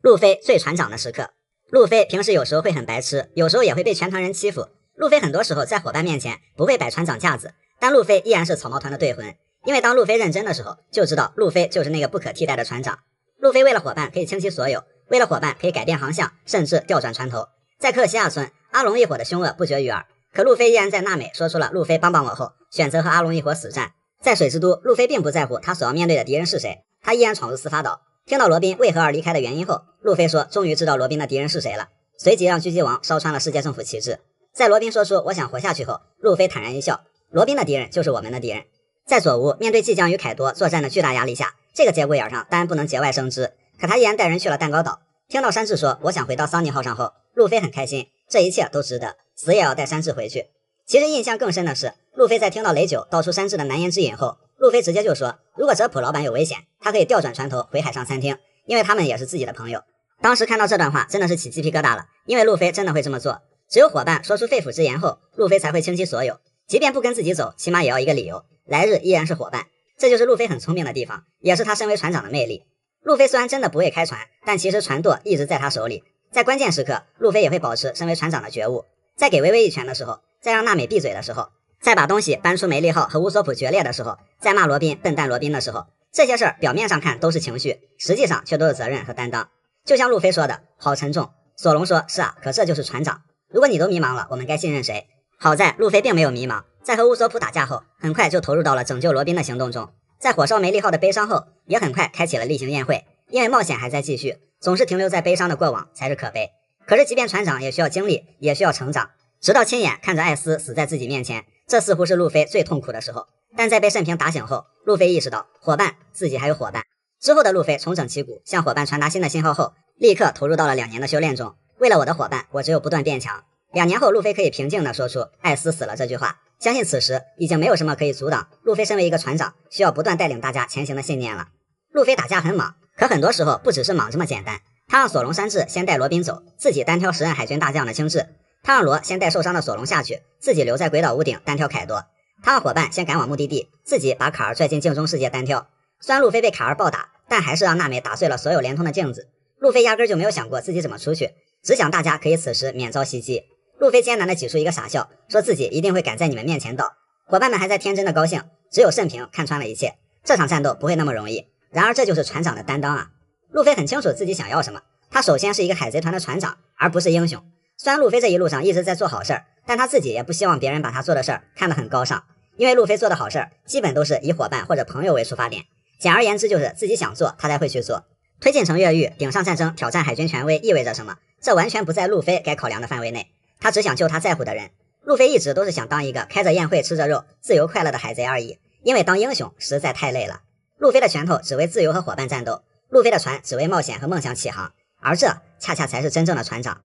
路飞最船长的时刻。路飞平时有时候会很白痴，有时候也会被全团人欺负。路飞很多时候在伙伴面前不会摆船长架子，但路飞依然是草帽团的队魂。因为当路飞认真的时候，就知道路飞就是那个不可替代的船长。路飞为了伙伴可以倾其所有，为了伙伴可以改变航向，甚至调转船头。在克西亚村，阿龙一伙的凶恶不绝于耳，可路飞依然在娜美说出了路飞帮帮我后，选择和阿龙一伙死战。在水之都，路飞并不在乎他所要面对的敌人是谁，他依然闯入司法岛。听到罗宾为何而离开的原因后，路飞说终于知道罗宾的敌人是谁了，随即让狙击王烧穿了世界政府旗帜。在罗宾说出我想活下去后，路飞坦然一笑，罗宾的敌人就是我们的敌人。在左屋面对即将与凯多作战的巨大压力下，这个节骨眼上当然不能节外生枝，可他依然带人去了蛋糕岛。听到山治说我想回到桑尼号上后，路飞很开心，这一切都值得，死也要带山治回去。其实印象更深的是，路飞在听到雷九道出山治的难言之隐后，路飞直接就说如果哲普老板有危险，他可以调转船头回海上餐厅，因为他们也是自己的朋友。当时看到这段话真的是起鸡皮疙瘩了，因为路飞真的会这么做。只有伙伴说出肺腑之言后，路飞才会倾其所有，即便不跟自己走，起码也要一个理由，来日依然是伙伴。这就是路飞很聪明的地方，也是他身为船长的魅力。路飞虽然真的不会开船，但其实船舵一直在他手里，在关键时刻路飞也会保持身为船长的觉悟，在给微微一拳的时候，在让娜美闭嘴的时候，在把东西搬出梅利号和乌索普决裂的时候，在骂罗宾笨蛋罗宾的时候，这些事儿表面上看都是情绪，实际上却都是责任和担当。就像路飞说的，好沉重。索隆说是啊，可这就是船长，如果你都迷茫了，我们该信任谁？好在路飞并没有迷茫，在和乌索普打架后，很快就投入到了拯救罗宾的行动中。在火烧梅利号的悲伤后，也很快开启了例行宴会，因为冒险还在继续，总是停留在悲伤的过往才是可悲。可是即便船长也需要经历，也需要成长，直到亲眼看着艾斯死在自己面前，这似乎是路飞最痛苦的时候。但在被慎平打醒后，路飞意识到伙伴，自己还有伙伴。之后的路飞重整旗鼓，向伙伴传达新的信号后，立刻投入到了2年的修炼中。为了我的伙伴，我只有不断变强。2年后，路飞可以平静地说出艾斯死了这句话，相信此时已经没有什么可以阻挡路飞身为一个船长需要不断带领大家前行的信念了。路飞打架很莽，可很多时候不只是莽这么简单。他让索隆山治先带罗宾走，自己单挑时任海军大将的青雉；他让罗先带受伤的索隆下去，自己留在鬼岛屋顶单挑凯多；他让伙伴先赶往目的地，自己把卡尔拽进镜中世界单挑。虽然路飞被卡尔暴打，但还是让娜美打碎了所有连通的镜子。路飞压根就没有想过自己怎么出去，只想大家可以此时免遭袭击。路飞艰难地挤出一个傻笑，说自己一定会赶在你们面前到。伙伴们还在天真的高兴，只有慎平看穿了一切，这场战斗不会那么容易。然而这就是船长的担当啊！路飞很清楚自己想要什么，他首先是一个海贼团的船长，而不是英雄。虽然路飞这一路上一直在做好事儿，但他自己也不希望别人把他做的事儿看得很高尚，因为路飞做的好事儿基本都是以伙伴或者朋友为出发点。简而言之，就是自己想做他才会去做。推进程越狱，顶上战争，挑战海军权威意味着什么？这完全不在路飞该考量的范围内，他只想救他在乎的人。路飞一直都是想当一个开着宴会吃着肉自由快乐的海贼而已，因为当英雄实在太累了。路飞的拳头只为自由和伙伴战斗，路飞的船只为冒险和梦想起航，而这恰恰才是真正的船长。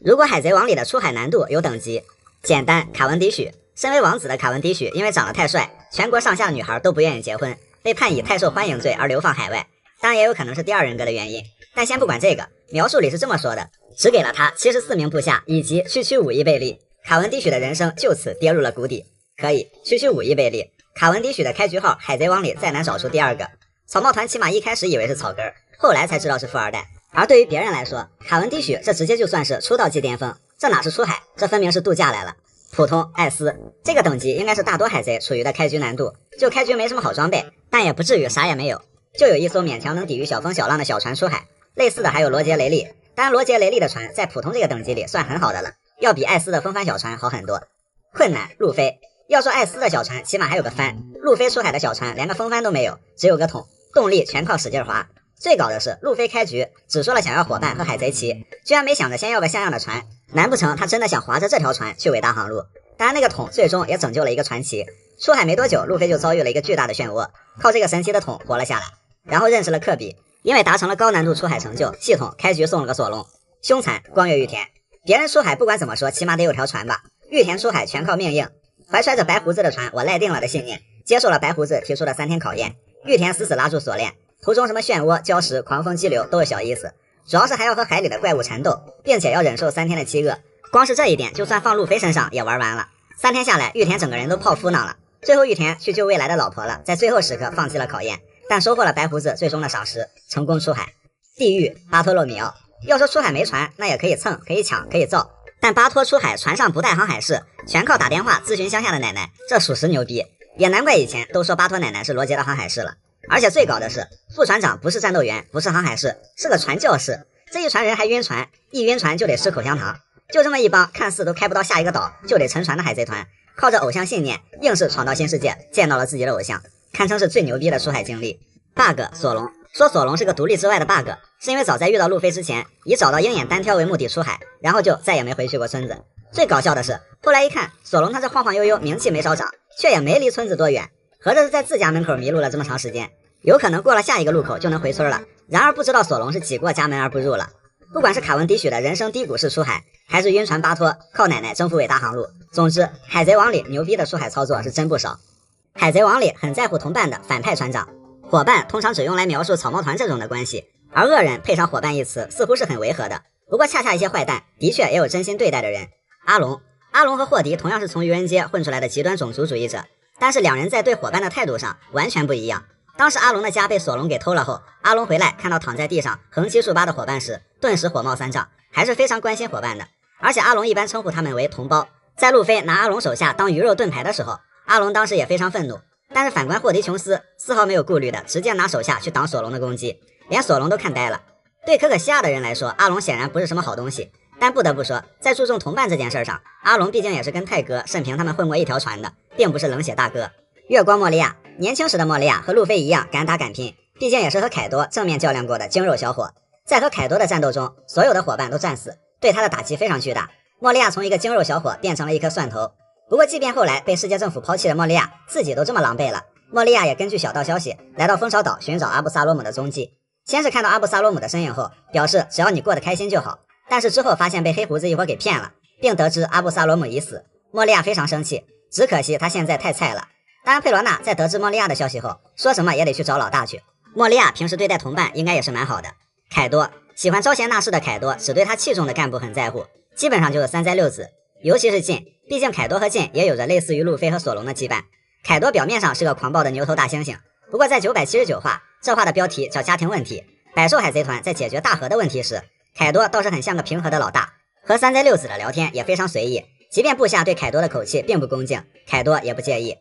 如果海贼王里的出海难度有等级，简单，卡文迪许。身为王子的卡文迪许因为长得太帅，全国上下的女孩都不愿意结婚，被判以太受欢迎罪而流放海外。当然也有可能是第二人格的原因，但先不管这个，描述里是这么说的，只给了他74名部下以及区5亿贝利，卡文迪许的人生就此跌入了谷底。可以，区5亿贝利，卡文迪许的开局号海贼王里再难找出第二个。草帽团起码一开始以为是草根，后来才知道是富二代。而对于别人来说，卡文迪许这直接就算是出道即巅峰，这哪是出海，这分明是度假来了。普通艾斯这个等级应该是大多海贼处于的开局难度，就开局没什么好装备，但也不至于啥也没有，就有一艘勉强能抵御小风小浪的小船出海。类似的还有罗杰雷利，当然罗杰雷利的船在普通这个等级里算很好的了，要比艾斯的风帆小船好很多。困难，路飞。要说艾斯的小船起码还有个帆，路飞出海的小船连个风帆都没有，只有个桶，动力全靠使劲划。最搞的是路飞开局只说了想要伙伴和海贼旗，居然没想着先要个像样的船，难不成他真的想划着这条船去伟大航路？当然那个桶最终也拯救了一个传奇。出海没多久，路飞就遭遇了一个巨大的漩涡，靠这个神奇的桶活了下来，然后认识了科比，因为达成了高难度出海成就，系统开局送了个索隆。凶残，光月玉田。别人出海不管怎么说起码得有条船吧，玉田出海全靠命硬，怀揣着白胡子的船我赖定了的信念，接受了白胡子提出的3天考验。玉田死死拉住锁链，途中什么漩涡、礁石、狂风激流都是小意思，主要是还要和海里的怪物缠斗，并且要忍受3天的饥饿。光是这一点就算放路飞身上也玩完了。3天下来，玉田整个人都泡芙囊了。最后玉田去救未来的老婆了，在最后时刻放弃了考验，但收获了白胡子最终的赏识，成功出海。地狱巴托洛米奥。要说出海没船，那也可以蹭，可以抢，可以造。但巴托出海，船上不带航海士，全靠打电话咨询乡下的奶奶，这属实牛逼。也难怪以前都说巴托奶奶是罗杰的航海士了。而且最搞的是，副船长不是战斗员，不是航海士，是个传教士。这一船人还晕船，一晕船就得吃口香糖。就这么一帮看似都开不到下一个岛就得沉船的海贼团，靠着偶像信念，硬是闯到新世界，见到了自己的偶像，堪称是最牛逼的出海经历。bug 索隆说索隆是个独立之外的 bug， 是因为早在遇到路飞之前，以找到鹰眼单挑为目的出海，然后就再也没回去过村子。最搞笑的是，后来一看，索隆他这晃晃悠悠，名气没少涨，却也没离村子多远，合着是在自家门口迷路了这么长时间，有可能过了下一个路口就能回村了。然而不知道索隆是挤过家门而不入了。不管是卡文迪许的人生低谷式出海，还是晕船巴托靠奶奶征服伟大航路，总之海贼王里牛逼的出海操作是真不少。海贼王里很在乎同伴的反派船长，伙伴通常只用来描述草帽团这种的关系，而恶人配上伙伴一词似乎是很违和的。不过恰恰一些坏蛋的确也有真心对待的人。阿龙和霍迪同样是从愚人街混出来的极端种族主义者，但是两人在对伙伴的态度上完全不一样。当时阿龙的家被索隆给偷了后，阿龙回来看到躺在地上横七竖八的伙伴时，顿时火冒三丈，还是非常关心伙伴的。而且阿龙一般称呼他们为同胞。在路飞拿阿龙手下当鱼肉盾牌的时候，阿龙当时也非常愤怒，但是反观霍迪琼斯丝毫没有顾虑的直接拿手下去挡索隆的攻击，连索隆都看呆了。对可可西亚的人来说，阿龙显然不是什么好东西，但不得不说，在注重同伴这件事上，阿龙毕竟也是跟泰格、慎平他们混过一条船的，并不是冷血大哥。月光莫利亚，年轻时的莫利亚和路飞一样敢打敢拼，毕竟也是和凯多正面较量过的精肉小伙。在和凯多的战斗中，所有的伙伴都战死，对他的打击非常巨大。莫利亚从一个精肉小伙变成了一颗蒜头。不过即便后来被世界政府抛弃的莫利亚自己都这么狼狈了，莫利亚也根据小道消息来到蜂巢岛寻找阿布萨罗姆的踪迹。先是看到阿布萨罗姆的身影后，表示只要你过得开心就好，但是之后发现被黑胡子一伙给骗了，并得知阿布萨罗姆已死。莫利亚非常生气，只可惜他现在太菜了。当然佩罗娜在得知莫利亚的消息后，说什么也得去找老大去。莫利亚平时对待同伴应该也是蛮好的。凯多喜欢招贤纳士的凯多只对他器重的干部很在乎，基本上就是三灾六子，尤其是晋，毕竟凯多和晋也有着类似于路飞和索隆的羁绊。凯多表面上是个狂暴的牛头大猩猩，不过在979话，这话的标题叫家庭问题。百兽海贼团在解决大河的问题时，凯多倒是很像个平和的老大，和三灾六子的聊天也非常随意，即便部下对凯多的口气并不恭敬，凯多也不介意。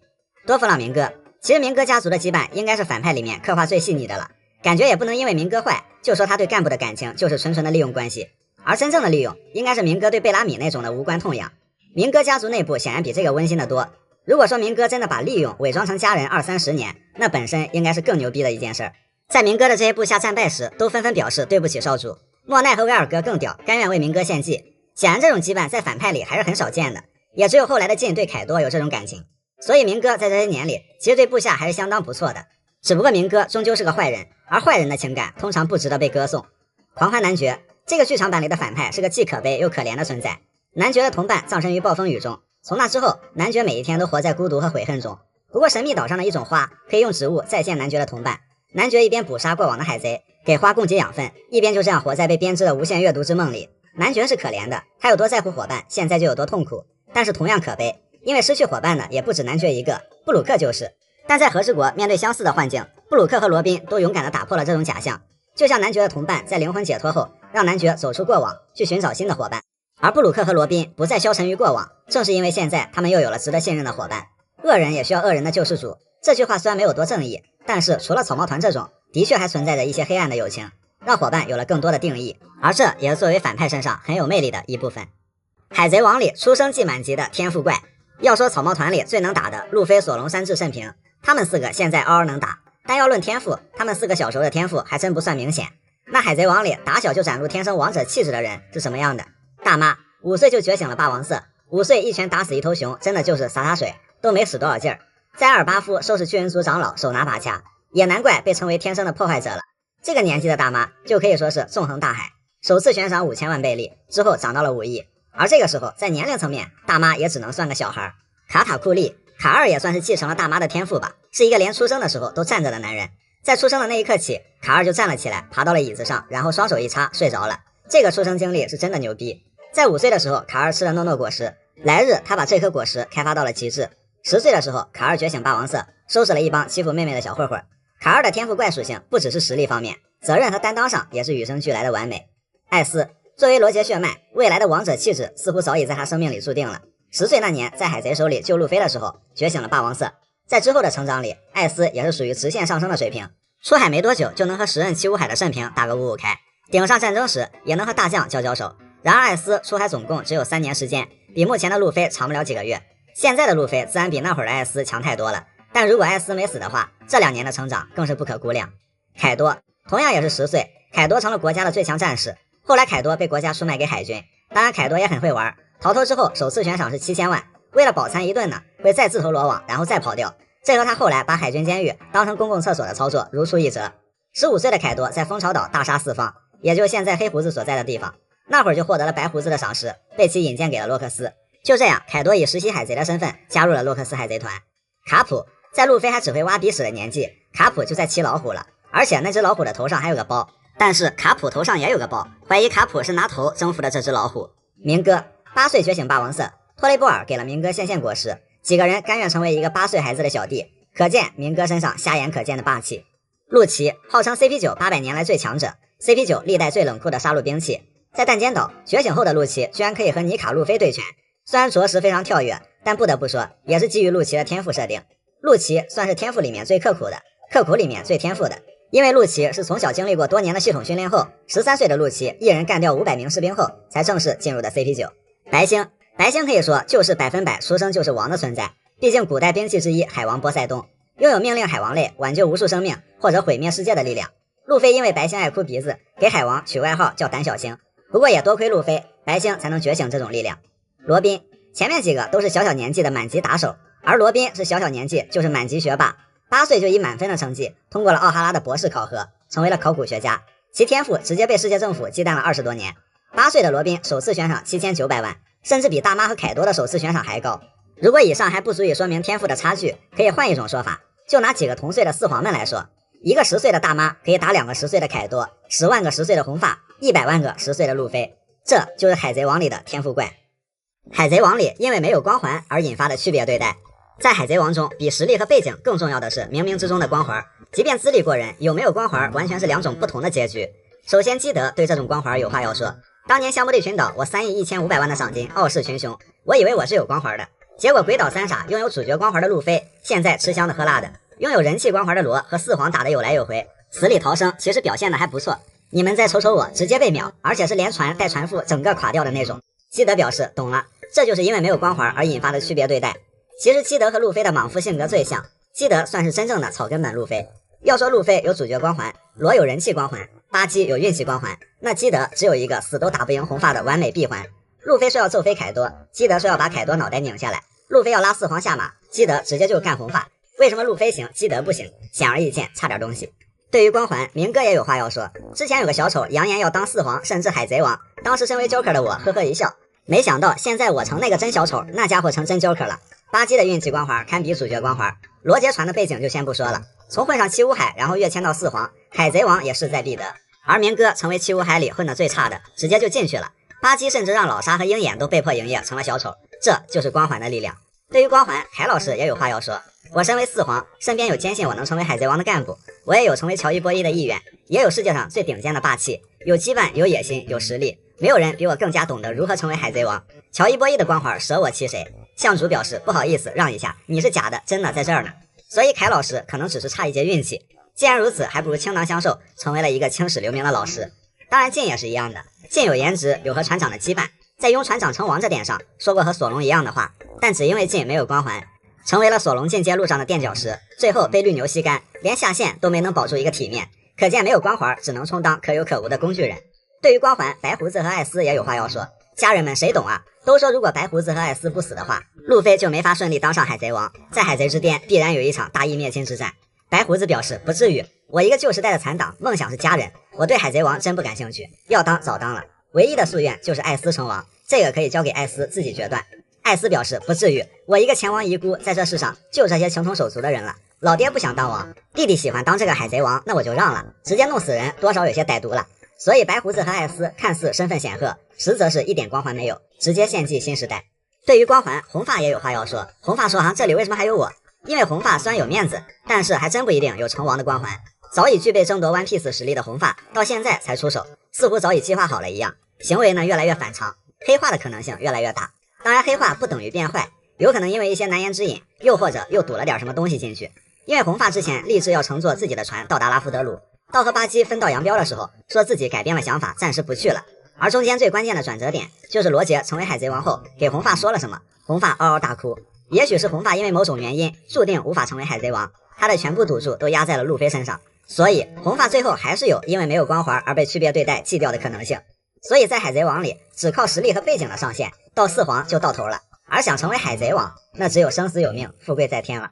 多弗朗明哥，其实明哥家族的羁绊应该是反派里面刻画最细腻的了，感觉也不能因为明哥坏就说他对干部的感情就是纯纯的利用关系，而真正的利用应该是明哥对贝拉米那种的无关痛痒。明哥家族内部显然比这个温馨的多。如果说明哥真的把利用伪装成家人20-30年，那本身应该是更牛逼的一件事。在明哥的这些部下战败时，都纷纷表示对不起少主。莫奈和威尔哥更屌，甘愿为明哥献祭。显然这种羁绊在反派里还是很少见的，也只有后来的晋对凯多有这种感情。所以明哥在这些年里其实对部下还是相当不错的，只不过明哥终究是个坏人，而坏人的情感通常不值得被歌颂。狂欢男爵，这个剧场版里的反派是个既可悲又可怜的存在。男爵的同伴葬身于暴风雨中，从那之后男爵每一天都活在孤独和悔恨中。不过神秘岛上的一种花可以用植物再见男爵的同伴，男爵一边捕杀过往的海贼，给花供给养分，一边就这样活在被编织的无限阅读之梦里。男爵是可怜的，他有多在乎伙伴，现在就有多痛苦，但是同样可悲，因为失去伙伴的也不止男爵一个，布鲁克就是。但在和之国面对相似的幻境，布鲁克和罗宾都勇敢地打破了这种假象，就像男爵的同伴在灵魂解脱后，让男爵走出过往，去寻找新的伙伴。而布鲁克和罗宾不再消沉于过往，正是因为现在他们又有了值得信任的伙伴。恶人也需要恶人的救世主，这句话虽然没有多正义，但是除了草帽团这种，的确还存在着一些黑暗的友情，让伙伴有了更多的定义，而这也是作为反派身上很有魅力的一部分。海贼王里出生即满级的天赋怪，要说草帽团里最能打的路飞、索隆、山治、慎平，他们4个现在嗷嗷能打，但要论天赋，他们4个小时候的天赋还真不算明显。那海贼王里打小就展露天生王者气质的人是什么样的？大妈5岁就觉醒了霸王色，5岁一拳打死一头熊，真的就是洒水都没使多少劲儿。在阿尔巴夫收拾巨人族长老，手拿把掐，也难怪被称为天生的破坏者了。这个年纪的大妈就可以说是纵横大海，首次悬赏5000万贝利，之后涨到了5亿。而这个时候在年龄层面，大妈也只能算个小孩。卡塔库利，卡二也算是继承了大妈的天赋吧，是一个连出生的时候都站着的男人。在出生的那一刻起，卡二就站了起来，爬到了椅子上，然后双手一插睡着了。这个出生经历是真的牛逼。在5岁的时候，卡二吃了诺诺果实，来日他把这颗果实开发到了极致。10岁的时候，卡二觉醒霸王色，收拾了一帮欺负妹妹的小混混。卡二的天赋怪属性不只是实力方面，责任和担当上也是与生俱来的完美。艾斯作为罗杰血脉，未来的王者气质似乎早已在他生命里注定了。10岁那年，在海贼手里救路飞的时候，觉醒了霸王色。在之后的成长里，艾斯也是属于直线上升的水平。出海没多久，就能和时任七武海的慎平打个5-5开，顶上战争时也能和大将交手。然而艾斯出海总共只有3年时间，比目前的路飞长不了几个月。现在的路飞自然比那会儿的艾斯强太多了，但如果艾斯没死的话，这2年的成长更是不可估量。凯多同样也是10岁，凯多成了国家的最强战士。后来凯多被国家出卖给海军，当然凯多也很会玩，逃脱之后首次悬赏是7000万，为了饱餐一顿呢，会再自投罗网，然后再跑掉。这和他后来把海军监狱当成公共厕所的操作如出一辙。15岁的凯多在蜂巢岛大杀四方，也就是现在黑胡子所在的地方，那会儿就获得了白胡子的赏识，被其引荐给了洛克斯。就这样，凯多以实习海贼的身份加入了洛克斯海贼团。卡普在路飞还只会挖鼻屎的年纪，卡普就在骑老虎了，而且那只老虎的头上还有个包。但是卡普头上也有个包，怀疑卡普是拿头征服的这只老虎。明哥8岁觉醒霸王色，托雷波尔给了明哥线线果实，几个人甘愿成为一个8岁孩子的小弟，可见明哥身上瞎眼可见的霸气。陆琪号称 CP9 800年来最强者， CP9 历代最冷酷的杀戮兵器。在弹尖岛觉醒后的陆琪居然可以和尼卡路飞对拳，虽然着实非常跳跃，但不得不说也是基于陆琪的天赋设定。陆琪算是天赋里面最刻苦的，刻苦里面最天赋的。因为陆琪是从小经历过多年的系统训练后，13岁的陆琪一人干掉500名士兵后才正式进入的 CP9。白星可以说就是100%出生就是王的存在，毕竟古代兵器之一海王波塞冬拥有命令海王类挽救无数生命或者毁灭世界的力量。路飞因为白星爱哭鼻子，给海王取外号叫胆小星，不过也多亏路飞，白星才能觉醒这种力量。罗宾前面几个都是小小年纪的满级打手，而罗宾是小小年纪就是满级学霸，8岁就以满分的成绩通过了奥哈拉的博士考核，成为了考古学家，其天赋直接被世界政府忌惮了20多年。8岁的罗宾首次悬赏7900万，甚至比大妈和凯多的首次悬赏还高。如果以上还不足以说明天赋的差距，可以换一种说法，就拿几个同岁的四皇们来说，一个10岁的大妈可以打2个10岁的凯多，10万个10岁的红发，100万个10岁的路飞，这就是海贼王里的天赋怪。海贼王里因为没有光环而引发的区别对待，在海贼王中，比实力和背景更重要的是冥冥之中的光环。即便资历过人，有没有光环完全是2种不同的结局。首先，基德对这种光环有话要说。当年香波利群岛，我3亿1500万的赏金傲视群雄，我以为我是有光环的，结果鬼岛三傻拥有主角光环的路飞，现在吃香的喝辣的，拥有人气光环的罗和四皇打得有来有回，死里逃生，其实表现的还不错。你们再瞅瞅我，直接被秒，而且是连船带船夫整个垮掉的那种。基德表示懂了，这就是因为没有光环而引发的区别对待。其实基德和路飞的莽夫性格最像，基德算是真正的草根本路飞。要说路飞有主角光环，罗有人气光环，巴基有运气光环，那基德只有一个死都打不赢红发的完美闭环。路飞说要揍飞凯多，基德说要把凯多脑袋拧下来，路飞要拉四皇下马，基德直接就干红发。为什么路飞行，基德不行？显而易见，差点东西。对于光环，明哥也有话要说。之前有个小丑扬言要当四皇，甚至海贼王，当时身为 Joker 的我呵呵一笑，没想到现在我成那个真小丑，那家伙成真 Joker 了。巴基的运气光环堪比主角光环，罗杰船的背景就先不说了，从混上七武海，然后跃迁到四皇，海贼王也势在必得。而明哥成为七武海里混得最差的，直接就进去了。巴基甚至让老沙和鹰眼都被迫营业，成了小丑，这就是光环的力量。对于光环，凯老师也有话要说。我身为四皇，身边有坚信我能成为海贼王的干部，我也有成为乔伊波伊的意愿，也有世界上最顶尖的霸气，有羁绊，有野心，有实力，没有人比我更加懂得如何成为海贼王。乔伊波伊的光环舍我其谁？向主表示不好意思，让一下，你是假的，真的在这儿呢。所以凯老师可能只是差一截运气。既然如此，还不如倾囊相授，成为了一个青史留名的老师。当然晋也是一样的，晋有颜值，有和船长的羁绊，在拥船长成王这点上说过和索隆一样的话，但只因为晋没有光环，成为了索隆进阶路上的垫脚石，最后被绿牛吸干，连下线都没能保住一个体面。可见没有光环，只能充当可有可无的工具人。对于光环，白胡子和艾斯也有话要说。家人们谁懂啊？都说如果白胡子和艾斯不死的话，路飞就没法顺利当上海贼王，在海贼之巅必然有一场大义灭亲之战。白胡子表示不至于，我一个旧时代的残党，梦想是家人，我对海贼王真不感兴趣，要当早当了，唯一的夙愿就是艾斯成王，这个可以交给艾斯自己决断。艾斯表示不至于，我一个前王遗孤，在这世上就这些情同手足的人了，老爹不想当王，弟弟喜欢当这个海贼王，那我就让了，直接弄死人多少有些歹毒了。所以白胡子和艾斯看似身份显赫，实则是一点光环没有，直接献祭新时代。对于光环，红发也有话要说。红发说这里为什么还有我？因为红发虽然有面子，但是还真不一定有成王的光环。早已具备争夺 One Piece 实力的红发，到现在才出手，似乎早已计划好了一样，行为呢越来越反常，黑化的可能性越来越大。当然，黑化不等于变坏，有可能因为一些难言之隐，又或者又堵了点什么东西进去。因为红发之前立志要乘坐自己的船到达拉福德鲁，到和巴基分道扬镳的时候，说自己改变了想法，暂时不去了。而中间最关键的转折点，就是罗杰成为海贼王后给红发说了什么，红发嗷嗷大哭。也许是红发因为某种原因注定无法成为海贼王，他的全部赌注都压在了路飞身上，所以红发最后还是有因为没有光环而被区别对待弃掉的可能性。所以在海贼王里，只靠实力和背景的上限，到四皇就到头了。而想成为海贼王，那只有生死有命，富贵在天了。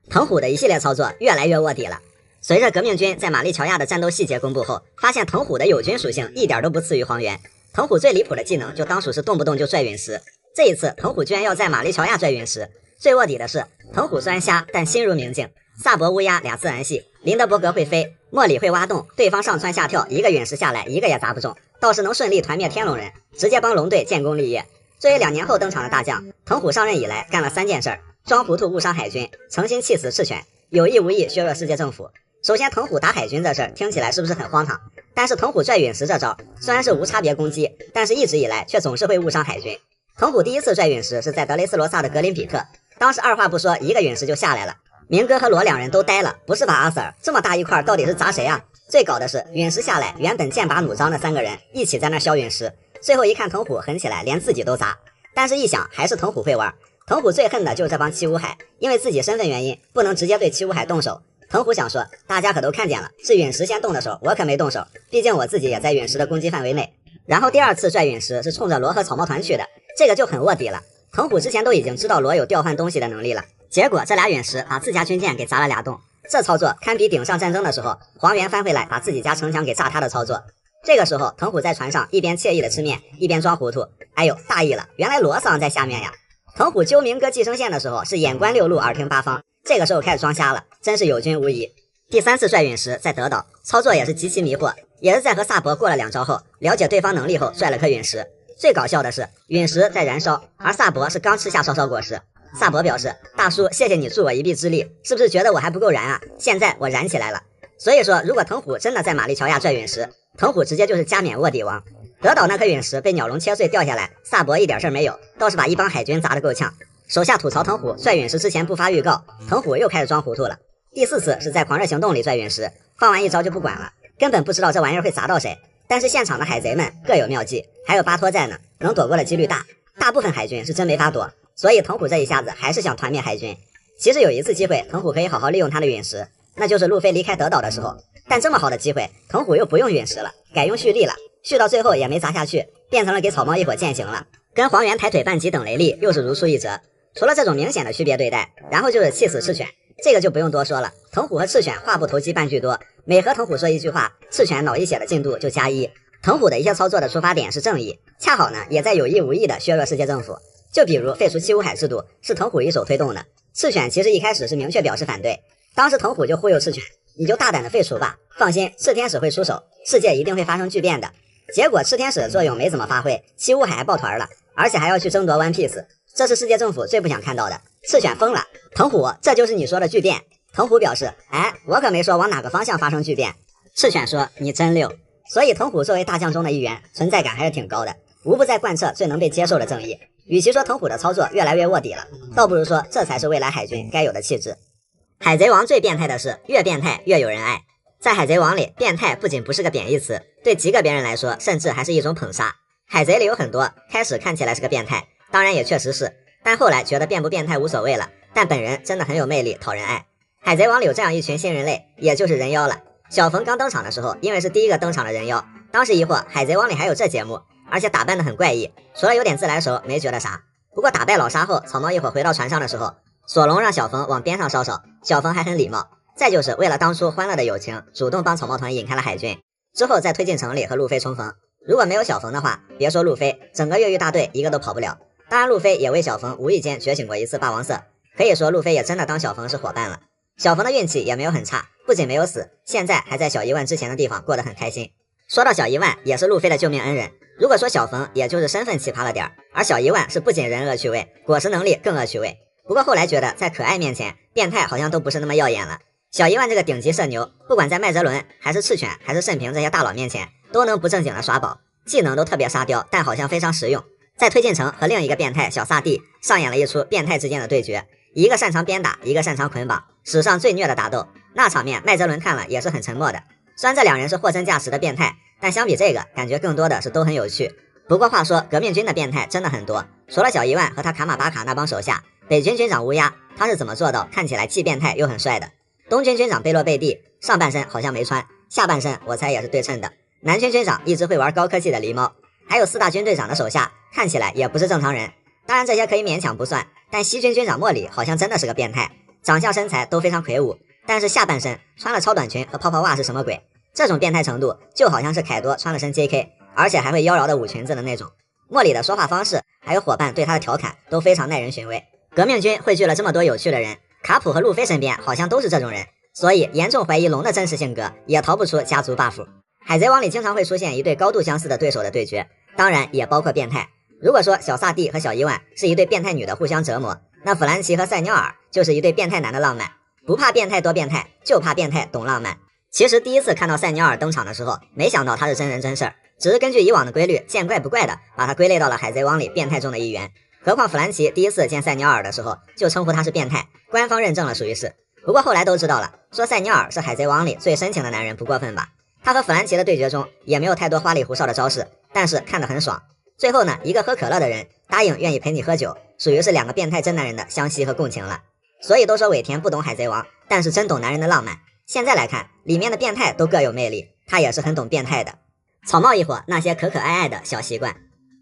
藤虎的一系列操作越来越卧底了。随着革命军在玛丽乔亚的战斗细节公布后，发现藤虎的友军属性一点都不次于荒原。藤虎最离谱的技能就当属是动不动就拽陨石。这一次藤虎居然要在玛丽乔亚拽陨石。最卧底的是，藤虎虽然瞎，但心如明镜。萨博乌鸦俩自然系，林德伯格会飞，莫里会挖洞，对方上蹿下跳，一个陨石下来一个也砸不中，倒是能顺利团灭天龙人，直接帮龙队建功立业。作为2年后登场的大将，藤虎上任以来干了3件事：装糊涂误伤海军，诚心气死赤犬，有意无意削弱世界政府。首先，藤虎打海军这事儿听起来是不是很荒唐？但是藤虎拽陨石这招虽然是无差别攻击，但是一直以来却总是会误伤海军。藤虎第一次拽陨石是在德雷斯罗萨的格林比克，当时二话不说，一个陨石就下来了。明哥和罗两人都呆了，不是吧，阿 Sir， 这么大一块到底是砸谁啊？最搞的是陨石下来，原本剑拔弩张的3个人一起在那削陨石，最后一看藤虎狠起来，连自己都砸。但是一想，还是藤虎会玩。藤虎最恨的就是这帮七武海，因为自己身份原因，不能直接对七武海动手。藤虎想说，大家可都看见了，是陨石先动的手，我可没动手，毕竟我自己也在陨石的攻击范围内。然后第2次拽陨石是冲着罗和草帽团去的，这个就很卧底了。藤虎之前都已经知道罗有调换东西的能力了，结果这俩陨石把自家军舰给砸了2洞，这操作堪比顶上战争的时候黄猿翻回来把自己家城墙给炸塌的操作。这个时候藤虎在船上一边惬意的吃面，一边装糊涂。哎呦，大意了，原来罗桑在下面呀。藤虎揪明哥寄生线的时候是眼观六路，耳听八方，这个时候开始装瞎了，真是有惊无疑。第3次拽陨石在德岛，操作也是极其迷惑，也是在和萨博过了2招后，了解对方能力后拽了颗陨石。最搞笑的是，陨石在燃烧，而萨博是刚吃下烧烧果实。萨博表示，大叔，谢谢你助我一臂之力，是不是觉得我还不够燃啊？现在我燃起来了。所以说，如果藤虎真的在玛丽乔亚拽陨石，藤虎直接就是加冕卧底王。德岛那颗陨石被鸟笼切碎掉下来，萨博一点事儿没有，倒是把一帮海军砸得够呛。手下吐槽藤虎拽陨石之前不发预告，藤虎又开始装糊涂了。第4次是在狂热行动里拽陨石，放完一招就不管了，根本不知道这玩意儿会砸到谁。但是现场的海贼们各有妙计，还有巴托在呢，能躲过的几率大，大部分海军是真没法躲，所以藤虎这一下子还是想团灭海军。其实有一次机会，藤虎可以好好利用他的陨石，那就是路飞离开德岛的时候，但这么好的机会，藤虎又不用陨石了，改用蓄力了，蓄到最后也没砸下去，变成了给草帽一伙践行了，跟黄猿抬腿半级等雷力又是如出一辙。除了这种明显的区别对待，然后就是气死赤犬，这个就不用多说了，藤虎和赤犬话不投机半句多，每和藤虎说一句话，赤犬脑溢血的进度就加1。藤虎的一些操作的出发点是正义，恰好呢也在有意无意的削弱世界政府。就比如废除七武海制度是藤虎一手推动的，赤犬其实一开始是明确表示反对，当时藤虎就忽悠赤犬，你就大胆的废除吧，放心，赤天使会出手，世界一定会发生巨变的。结果赤天使的作用没怎么发挥，七武海还抱团了，而且还要去争夺 One Piece， 这是世界政府最不想看到的。赤犬疯了，藤虎，这就是你说的巨变。藤虎表示，哎，我可没说往哪个方向发生巨变。赤犬说，你真溜。所以藤虎作为大将中的一员，存在感还是挺高的，无不在贯彻最能被接受的正义。与其说藤虎的操作越来越卧底了，倒不如说这才是未来海军该有的气质。海贼王最变态的是，越变态越有人爱。在海贼王里，变态不仅不是个贬义词，对极个别人来说，甚至还是一种捧杀。海贼里有很多开始看起来是个变态，当然也确实是，但后来觉得变不变态无所谓了，但本人真的很有魅力，讨人爱。海贼王里有这样一群新人类，也就是人妖了。小冯刚登场的时候，因为是第一个登场的人妖，当时疑惑海贼王里还有这节目，而且打扮得很怪异，除了有点自来熟没觉得啥。不过打败老沙后，草帽一伙回到船上的时候，索隆让小冯往边上稍稍，小冯还很礼貌。再就是为了当初欢乐的友情，主动帮草帽团引开了海军，之后再推进城里和路飞重逢。如果没有小冯的话，别说路飞，整个越狱大队一个都跑不了。当然路飞也为小冯无意间觉醒过一次霸王色，可以说路飞也真的当小冯是伙伴了。小冯的运气也没有很差，不仅没有死，现在还在小一万之前的地方过得很开心。说到小一万，也是路飞的救命恩人。如果说小冯也就是身份奇葩了点，而小一万是不仅人恶趣味，果实能力更恶趣味。不过后来觉得在可爱面前，变态好像都不是那么耀眼了。小一万这个顶级社牛，不管在麦哲伦还是赤犬还是慎平这些大佬面前，都能不正经的耍宝，技能都特别沙雕，但好像非常实用。在推进城和另一个变态小萨蒂上演了一出变态之间的对决，一个擅长鞭打，一个擅长捆绑，史上最虐的打斗。那场面麦哲伦看了也是很沉默的。虽然这两人是货真价实的变态，但相比这个，感觉更多的是都很有趣。不过话说，革命军的变态真的很多，除了小一万和他卡马巴卡那帮手下，北军军长乌鸦他是怎么做到看起来既变态又很帅的？东军军长贝洛贝蒂上半身好像没穿，下半身我猜也是对称的。南军军长一只会玩高科技的狸猫，还有4大军队长的手下看起来也不是正常人。当然这些可以勉强不算，但西军军长莫里好像真的是个变态，长相身材都非常魁梧，但是下半身穿了超短裙和泡泡袜是什么鬼？这种变态程度就好像是凯多穿了身 JK， 而且还会妖娆的舞裙子的那种。莫里的说话方式还有伙伴对他的调侃都非常耐人寻味。革命军汇聚了这么多有趣的人，卡普和路飞身边好像都是这种人，所以严重怀疑龙的真实性格也逃不出家族 buff。海贼王里经常会出现一对高度相似的对手的对决，当然也包括变态。如果说小萨蒂和小伊万是一对变态女的互相折磨，那弗兰奇和塞纽尔就是一对变态男的浪漫。不怕变态多变态，就怕变态懂浪漫。其实第一次看到塞纽尔登场的时候，没想到他是真人真事儿，只是根据以往的规律，见怪不怪的把他归类到了海贼王里变态中的一员。何况弗兰奇第一次见塞纽尔的时候就称呼他是变态，官方认证了属于是。不过后来都知道了，说塞纽尔是海贼王里最深情的男人不过分吧。他和弗兰奇的对决中也没有太多花里胡哨的招式，但是看得很爽。最后呢，一个喝可乐的人答应愿意陪你喝酒，属于是两个变态真男人的相惜和共情了。所以都说尾田不懂海贼王，但是真懂男人的浪漫。现在来看，里面的变态都各有魅力，他也是很懂变态的。草帽一伙那些可可爱爱的小习惯，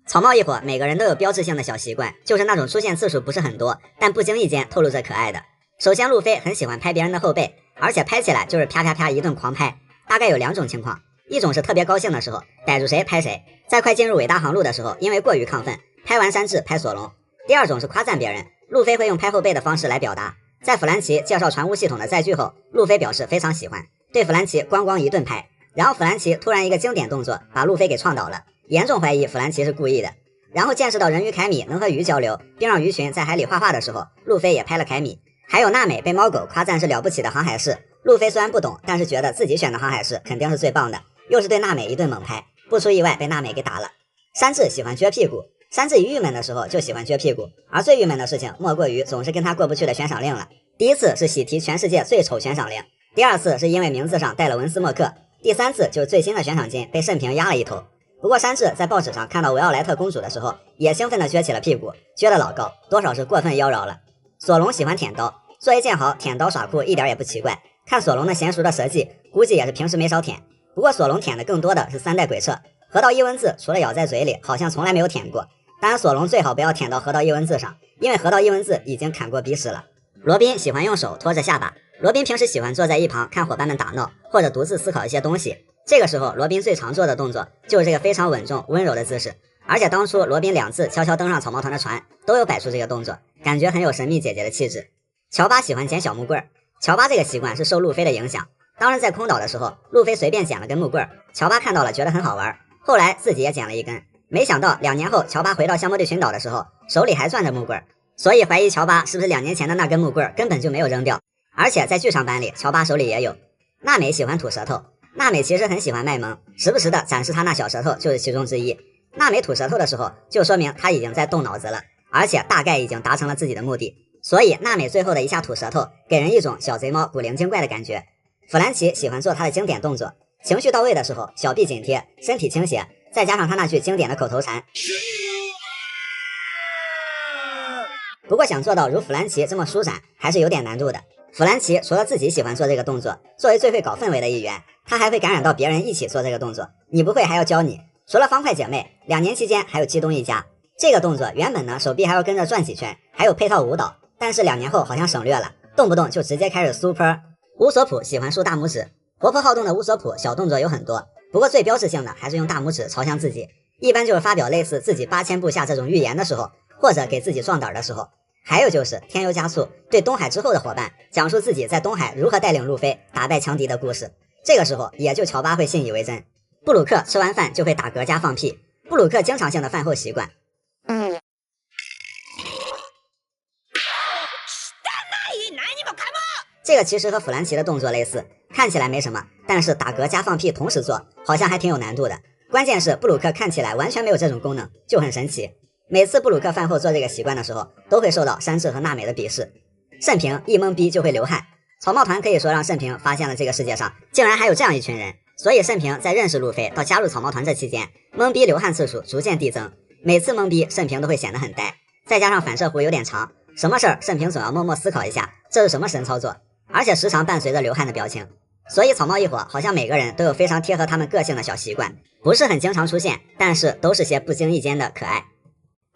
草帽一伙每个人都有标志性的小习惯，就是那种出现次数不是很多，但不经意间透露着可爱的。首先路飞很喜欢拍别人的后背，而且拍起来就是啪啪啪一顿狂拍。大概有2种情况，一种是特别高兴的时候逮住谁拍谁，在快进入伟大航路的时候因为过于亢奋拍完山治拍索隆。第二种是夸赞别人，路飞会用拍后背的方式来表达。在弗兰奇介绍船坞系统的载具后，路飞表示非常喜欢，对弗兰奇咣咣一顿拍，然后弗兰奇突然一个经典动作把路飞给撞倒了，严重怀疑弗兰奇是故意的。然后见识到人鱼凯米能和鱼交流，并让鱼群在海里画画的时候，路飞也拍了凯米。还有娜美被猫狗夸赞是了不起的航海士，路飞虽然不懂，但是觉得自己选的航海士肯定是最棒的，又是对娜美一顿猛拍，不出意外被娜美给打了。山治喜欢撅屁股，山治一郁闷的时候就喜欢撅屁股，而最郁闷的事情莫过于总是跟他过不去的悬赏令了。第一次是喜提全世界最丑悬赏令，第二次是因为名字上带了文斯莫克，第三次就是最新的悬赏金被慎平压了一头。不过山治在报纸上看到维奥莱特公主的时候，也兴奋地撅起了屁股，撅得老高，多少是过分妖娆了。索隆喜欢舔刀，作为剑豪舔刀耍酷一点也不奇怪，看索隆那娴熟的舌技，估计也是平时没少舔。不过索隆舔的更多的是3代鬼彻，河道一文字除了咬在嘴里，好像从来没有舔过。当然索隆最好不要舔到河道一文字上，因为河道一文字已经砍过鼻屎了。罗宾喜欢用手托着下巴，罗宾平时喜欢坐在一旁看伙伴们打闹，或者独自思考一些东西。这个时候罗宾最常做的动作就是这个非常稳重温柔的姿势，而且当初罗宾2次悄悄登上草帽团的船都有摆出这个动作，感觉很有神秘姐姐的气质。乔巴喜欢捡小木棍，乔巴这个习惯是受路飞的影响，当时在空岛的时候，路飞随便捡了根木棍，乔巴看到了觉得很好玩，后来自己也捡了一根，没想到2年后乔巴回到香波队群岛的时候手里还攥着木棍，所以怀疑乔巴是不是2年前的那根木棍根本就没有扔掉。而且在剧场版里乔巴手里也有。娜美喜欢吐舌头，娜美其实很喜欢卖萌，时不时的展示她那小舌头就是其中之一。娜美吐舌头的时候就说明她已经在动脑子了，而且大概已经达成了自己的目的，所以娜美最后的一下吐舌头给人一种小贼猫古灵精怪的感觉。弗兰奇喜欢做他的经典动作，情绪到位的时候小臂紧贴，身体倾斜，再加上他那句经典的口头禅。不过想做到如弗兰奇这么舒展还是有点难度的。弗兰奇除了自己喜欢做这个动作，作为最会搞氛围的一员，他还会感染到别人一起做这个动作，你不会还要教你。除了方块姐妹，2年期间还有基东一家，这个动作原本呢手臂还要跟着转几圈，还有配套舞蹈，但是2年后好像省略了，动不动就直接开始 super。 乌索普喜欢竖大拇指，活泼好动的乌索普小动作有很多，不过最标志性的还是用大拇指朝向自己，一般就是发表类似自己8000步下这种预言的时候，或者给自己壮胆的时候。还有就是添油加醋对东海之后的伙伴讲述自己在东海如何带领路飞打败强敌的故事，这个时候也就乔巴会信以为真。布鲁克吃完饭就会打嗝加放屁，布鲁克经常性的饭后习惯。这个其实和弗兰奇的动作类似，看起来没什么，但是打嗝加放屁同时做，好像还挺有难度的。关键是布鲁克看起来完全没有这种功能，就很神奇。每次布鲁克饭后做这个习惯的时候，都会受到山治和娜美的鄙视。慎平一懵逼就会流汗，草帽团可以说让慎平发现了这个世界上竟然还有这样一群人，所以慎平在认识路飞到加入草帽团这期间，懵逼流汗次数逐渐递增。每次懵逼，慎平都会显得很呆，再加上反射弧有点长，什么事儿慎平总要默默思考一下这是什么神操作，而且时常伴随着流汗的表情。所以草帽一伙好像每个人都有非常贴合他们个性的小习惯，不是很经常出现，但是都是些不经意间的可爱。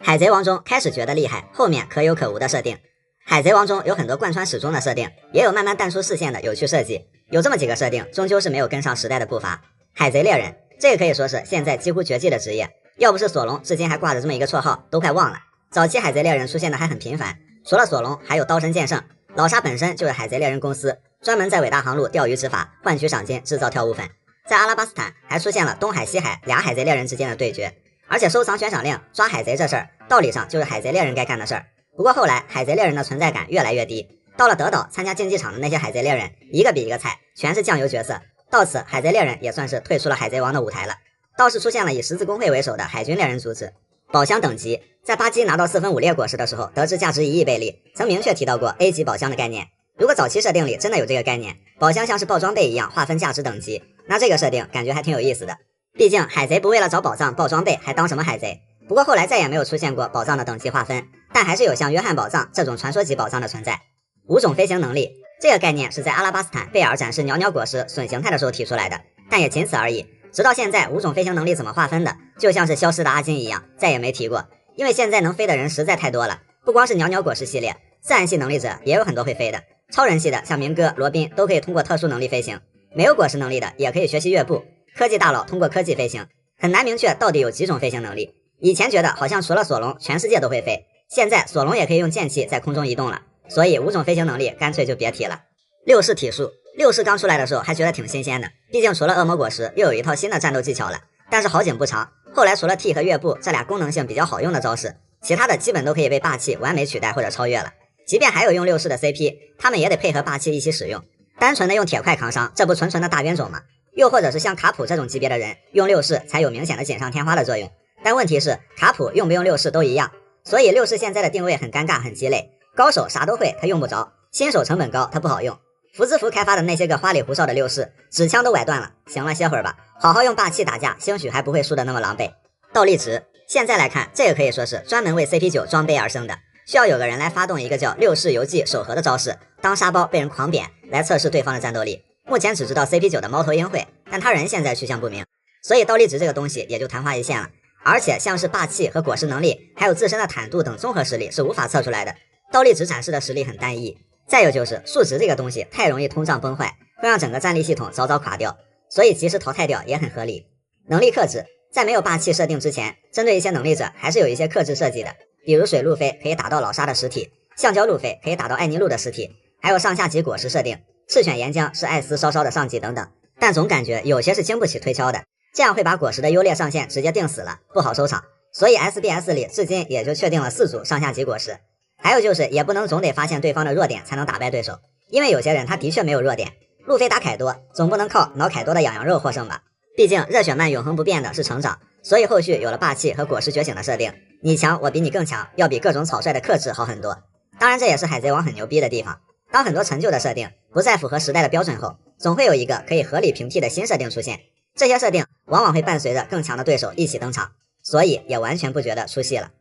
海贼王中开始觉得厉害，后面可有可无的设定。海贼王中有很多贯穿始终的设定，也有慢慢淡出视线的有趣设计。有这么几个设定终究是没有跟上时代的步伐。海贼猎人，这个可以说是现在几乎绝迹的职业，要不是索隆至今还挂着这么一个绰号，都快忘了。早期海贼猎人出现的还很频繁，除了索隆还有刀神剑圣，老沙本身就是海贼猎人公司，专门在伟大航路钓鱼执法，换取赏金，制造跳舞粉。在阿拉巴斯坦还出现了东海西海俩海贼猎人之间的对决，而且收藏悬赏令抓海贼这事儿，道理上就是海贼猎人该干的事儿。不过后来海贼猎人的存在感越来越低，到了德岛参加竞技场的那些海贼猎人一个比一个菜，全是酱油角色，到此海贼猎人也算是退出了海贼王的舞台了。倒是出现了以十字工会为首的海军猎人组织。宝箱等级，在巴基拿到4分5裂果实的时候，得知价值1亿贝利，曾明确提到过 A 级宝箱的概念。如果早期设定里真的有这个概念，宝箱像是爆装备一样划分价值等级，那这个设定感觉还挺有意思的。毕竟海贼不为了找宝藏爆装备还当什么海贼。不过后来再也没有出现过宝藏的等级划分，但还是有像约翰宝藏这种传说级宝藏的存在。5种飞行能力，这个概念是在阿拉巴斯坦贝尔展示鸟鸟果实损形态的时候提出来的，但也仅此而已。直到现在5种飞行能力怎么划分的，就像是消失的阿金一样，再也没提过。因为现在能飞的人实在太多了，不光是鸟鸟果实系列，自然系能力者也有很多会飞的。超人系的像明哥、罗宾都可以通过特殊能力飞行，没有果实能力的也可以学习跃步。科技大佬通过科技飞行，很难明确到底有几种飞行能力。以前觉得好像除了索隆全世界都会飞，现在索隆也可以用剑气在空中移动了，所以5种飞行能力干脆就别提了。六式体术，六式刚出来的时候还觉得挺新鲜的，毕竟除了恶魔果实又有一套新的战斗技巧了。但是好景不长，后来除了 T 和跃步这俩功能性比较好用的招式，其他的基本都可以被霸气完美取代或者超越了。即便还有用六式的 CP， 他们也得配合霸气一起使用，单纯的用铁块扛伤，这不纯纯的大冤种吗？又或者是像卡普这种级别的人用六式才有明显的锦上添花的作用。但问题是卡普用不用六式都一样，所以六式现在的定位很尴尬很鸡肋，高手啥都会他用不着，新手成本高他不好用。福兹福开发的那些个花里胡哨的六式，纸枪都崴断了，行了歇会儿吧，好好用霸气打架，兴许还不会输得那么狼狈。倒立直，现在来看这个可以说是专门为 CP9 装备而生的，需要有个人来发动一个叫六式游记手合的招式，当沙包被人狂扁来测试对方的战斗力。目前只知道 CP9 的猫头鹰会，但他人现在去向不明，所以倒立直这个东西也就昙花一现了。而且像是霸气和果实能力还有自身的坦度等综合实力是无法测出来的，倒立直展示的实力很单一。再有就是数值这个东西太容易通胀崩坏，会让整个战力系统早早垮掉，所以及时淘汰掉也很合理。能力克制，在没有霸气设定之前，针对一些能力者还是有一些克制设计的，比如水路飞可以打到老沙的实体，橡胶路飞可以打到艾尼路的实体，还有上下级果实设定，赤犬岩浆是艾斯稍稍的上级等等，但总感觉有些是经不起推敲的，这样会把果实的优劣上限直接定死了，不好收场。所以 SBS 里至今也就确定了4组上下级果实。还有就是也不能总得发现对方的弱点才能打败对手，因为有些人他的确没有弱点。路飞打凯多总不能靠挠凯多的痒痒肉获胜吧，毕竟热血漫永恒不变的是成长，所以后续有了霸气和果实觉醒的设定，你强我比你更强，要比各种草率的克制好很多。当然这也是海贼王很牛逼的地方，当很多陈旧的设定不再符合时代的标准后，总会有一个可以合理平替的新设定出现，这些设定往往会伴随着更强的对手一起登场，所以也完全不觉得出戏了。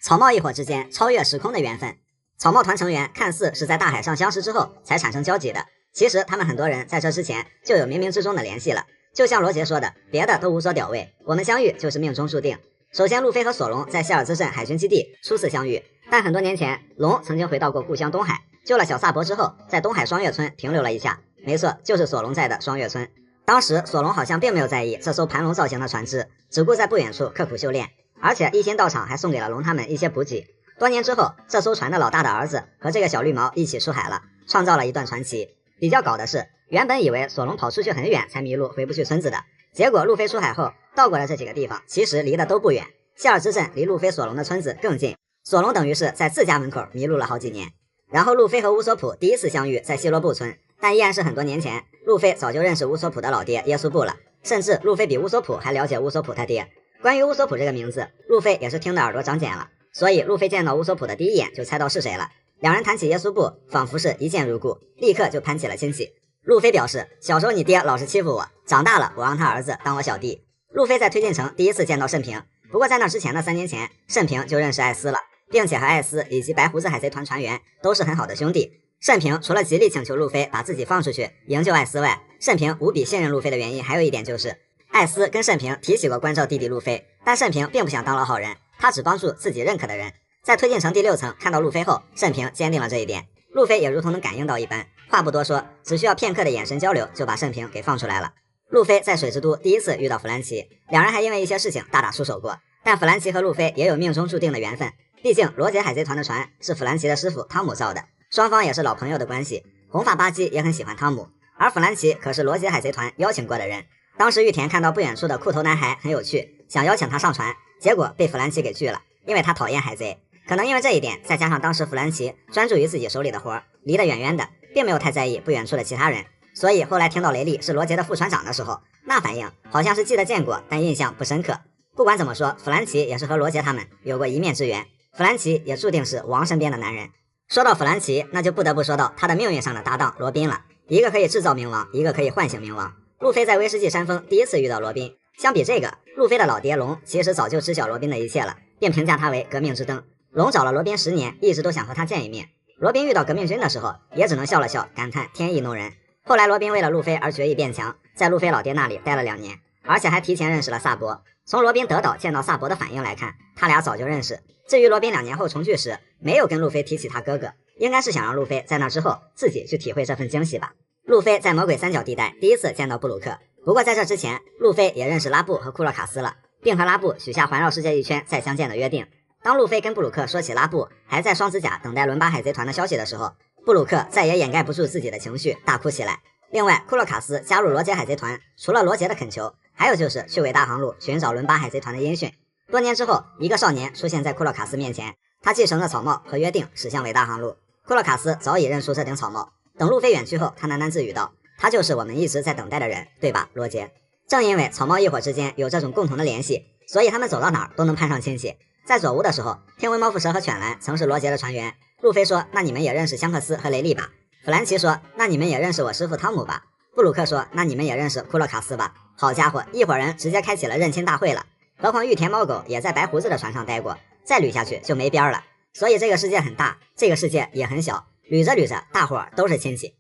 草帽一伙之间超越时空的缘分，草帽团成员看似是在大海上相识之后才产生交集的，其实他们很多人在这之前就有冥冥之中的联系了。就像罗杰说的，别的都无所屌味，我们相遇就是命中注定。首先路飞和索隆在希尔兹镇海军基地初次相遇，但很多年前龙曾经回到过故乡东海，救了小萨博之后在东海双月村停留了一下，没错，就是索隆在的双月村。当时索隆好像并没有在意这艘盘龙造型的船只，只顾在不远处刻苦修炼，而且一心到场还送给了龙他们一些补给。多年之后，这艘船的老大的儿子和这个小绿毛一起出海了，创造了一段传奇。比较搞的是，原本以为索隆跑出去很远才迷路回不去村子的，结果路飞出海后到过了这几个地方，其实离得都不远。希尔兹镇离路飞索隆的村子更近，索隆等于是在自家门口迷路了好几年。然后路飞和乌索普第一次相遇在希罗布村，但依然是很多年前。路飞早就认识乌索普的老爹耶稣布了，甚至路飞比乌索普还了解乌索普他爹。关于乌索普这个名字，路飞也是听得耳朵长茧了，所以路飞见到乌索普的第一眼就猜到是谁了。两人谈起耶稣布，仿佛是一见如故，立刻就攀起了亲戚。路飞表示，小时候你爹老是欺负我，长大了我让他儿子当我小弟。路飞在推进城第一次见到慎平，不过在那之前的3年前，慎平就认识艾斯了，并且和艾斯以及白胡子海贼团船员都是很好的兄弟。慎平除了极力请求路飞把自己放出去营救艾斯外，慎平无比信任路飞的原因还有一点就是，艾斯跟慎平提起过关照弟弟路飞，但慎平并不想当老好人，他只帮助自己认可的人。在推进城第6层看到路飞后，慎平坚定了这一点，路飞也如同能感应到一般，话不多说，只需要片刻的眼神交流就把慎平给放出来了。路飞在水之都第一次遇到弗兰奇，两人还因为一些事情大打出手过，但弗兰奇和路飞也有命中注定的缘分，毕竟罗杰海贼团的船是弗兰奇的师傅汤姆造的，双方也是老朋友的关系。红发巴基也很喜欢汤姆，而弗兰奇可是罗杰海贼团邀请过的人。当时玉田看到不远处的裤头男孩很有趣，想邀请他上船，结果被弗兰奇给拒了，因为他讨厌海贼。可能因为这一点，再加上当时弗兰奇专注于自己手里的活，离得远远的，并没有太在意不远处的其他人，所以后来听到雷利是罗杰的副船长的时候，那反应好像是记得见过，但印象不深刻。不管怎么说，弗兰奇也是和罗杰他们有过一面之缘，弗兰奇也注定是王身边的男人。说到弗兰奇，那就不得不说到他的命运上的搭档罗宾了，一个可以制造冥王，一个可以唤醒冥王。路飞在威士忌山峰第一次遇到罗宾，相比这个，路飞的老爹龙其实早就知晓罗宾的一切了，并评价他为革命之灯。龙找了罗宾10年，一直都想和他见一面。罗宾遇到革命军的时候，也只能笑了笑，感叹天意弄人。后来罗宾为了路飞而决意变强，在路飞老爹那里待了2年，而且还提前认识了萨博。从罗宾得岛见到萨博的反应来看，他俩早就认识。至于罗宾2年后重聚时，没有跟路飞提起他哥哥，应该是想让路飞在那之后自己去体会这份惊喜吧。路飞在魔鬼三角地带第一次见到布鲁克，不过在这之前，路飞也认识拉布和库洛卡斯了，并和拉布许下环绕世界一圈再相见的约定。当路飞跟布鲁克说起拉布还在双子甲等待伦巴海贼团的消息的时候，布鲁克再也掩盖不住自己的情绪，大哭起来。另外，库洛卡斯加入罗杰海贼团，除了罗杰的恳求，还有就是去伟大航路寻找伦巴海贼团的音讯。多年之后，一个少年出现在库洛卡斯面前，他继承了草帽和约定，驶向伟大航路。库洛卡斯早已认出这顶草帽。等路飞远去后，他喃喃自语道：“他就是我们一直在等待的人，对吧，罗杰？”正因为草帽一伙之间有这种共同的联系，所以他们走到哪儿都能攀上亲戚。在左屋的时候，听闻猫蝮蛇和犬蓝曾是罗杰的船员，路飞说：“那你们也认识香克斯和雷利吧？”弗兰奇说：“那你们也认识我师傅汤姆吧？”布鲁克说：“那你们也认识库洛卡斯吧？”好家伙，一伙人直接开启了认亲大会了。何况玉田猫狗也在白胡子的船上待过，再捋下去就没边了。所以这个世界很大，这个世界也很小，捋着捋着，大伙儿都是亲戚。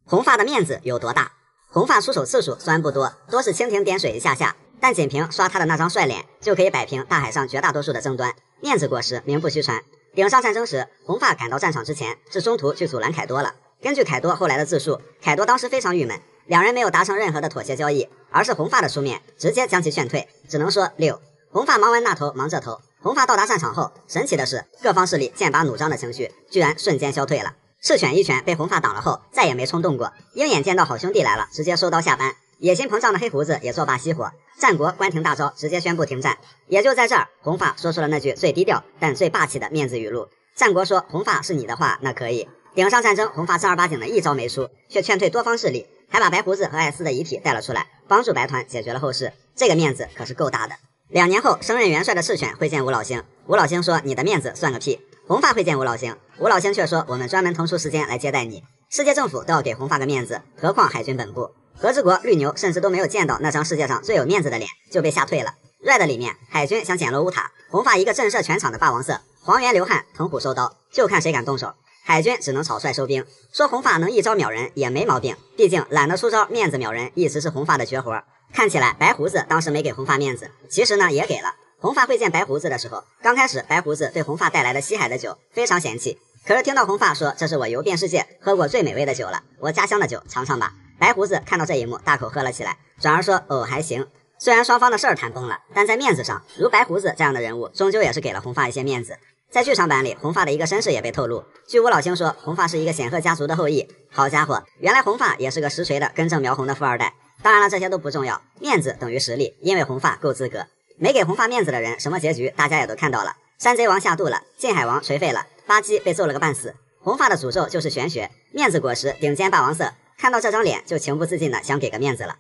红发的面子有多大？红发出手次数虽然不多，多是蜻蜓点水一下下，但仅凭刷他的那张帅脸，就可以摆平大海上绝大多数的争端。面子过时，名不虚传。顶上战争时，红发赶到战场之前，是中途去阻拦凯多了。根据凯多后来的自述，凯多当时非常郁闷，两人没有达成任何的妥协交易，而是红发的出面直接将其劝退，只能说6。红发忙完那头忙这头。红发到达战场后，神奇的是，各方势力剑拔弩张的情绪居然瞬间消退了。赤犬一拳被红发挡了后，再也没冲动过。鹰眼见到好兄弟来了，直接收刀下班。野心膨胀的黑胡子也作罢熄火。战国关停大招，直接宣布停战。也就在这儿，红发说出了那句最低调但最霸气的面子语录。战国说红发是你的话，那可以。顶上战争，红发正儿八经的一招没出，却劝退多方势力，还把白胡子和艾斯的遗体带了出来，帮助白团解决了后事。这个面子可是够大的。2年后，升任元帅的赤犬会见吴老星，吴老星说：“你的面子算个屁。”红发会见吴老星，吴老星却说：“我们专门腾出时间来接待你。”世界政府都要给红发个面子，何况海军本部？和之国、绿牛甚至都没有见到那张世界上最有面子的脸，就被吓退了。Red 里面，海军想捡落乌塔，红发一个震慑全场的霸王色，黄猿流汗，腾虎收刀，就看谁敢动手。海军只能草率收兵，说红发能一招秒人也没毛病，毕竟懒得出招，面子秒人一直是红发的绝活。看起来白胡子当时没给红发面子，其实呢也给了。红发会见白胡子的时候，刚开始白胡子对红发带来的西海的酒非常嫌弃，可是听到红发说这是我游遍世界喝过最美味的酒了，我家乡的酒尝尝吧。白胡子看到这一幕，大口喝了起来，转而说哦还行。虽然双方的事儿谈崩了，但在面子上，如白胡子这样的人物，终究也是给了红发一些面子。在剧场版里，红发的一个身世也被透露。据吴老星说，红发是一个显赫家族的后裔。好家伙，原来红发也是个实锤的根正苗红的富二代。当然了，这些都不重要，面子等于实力，因为红发够资格。没给红发面子的人，什么结局大家也都看到了。山贼王下肚了，晋海王锤废了，巴基被揍了个半死。红发的诅咒就是玄学，面子果实，顶尖霸王色，看到这张脸就情不自禁的想给个面子了。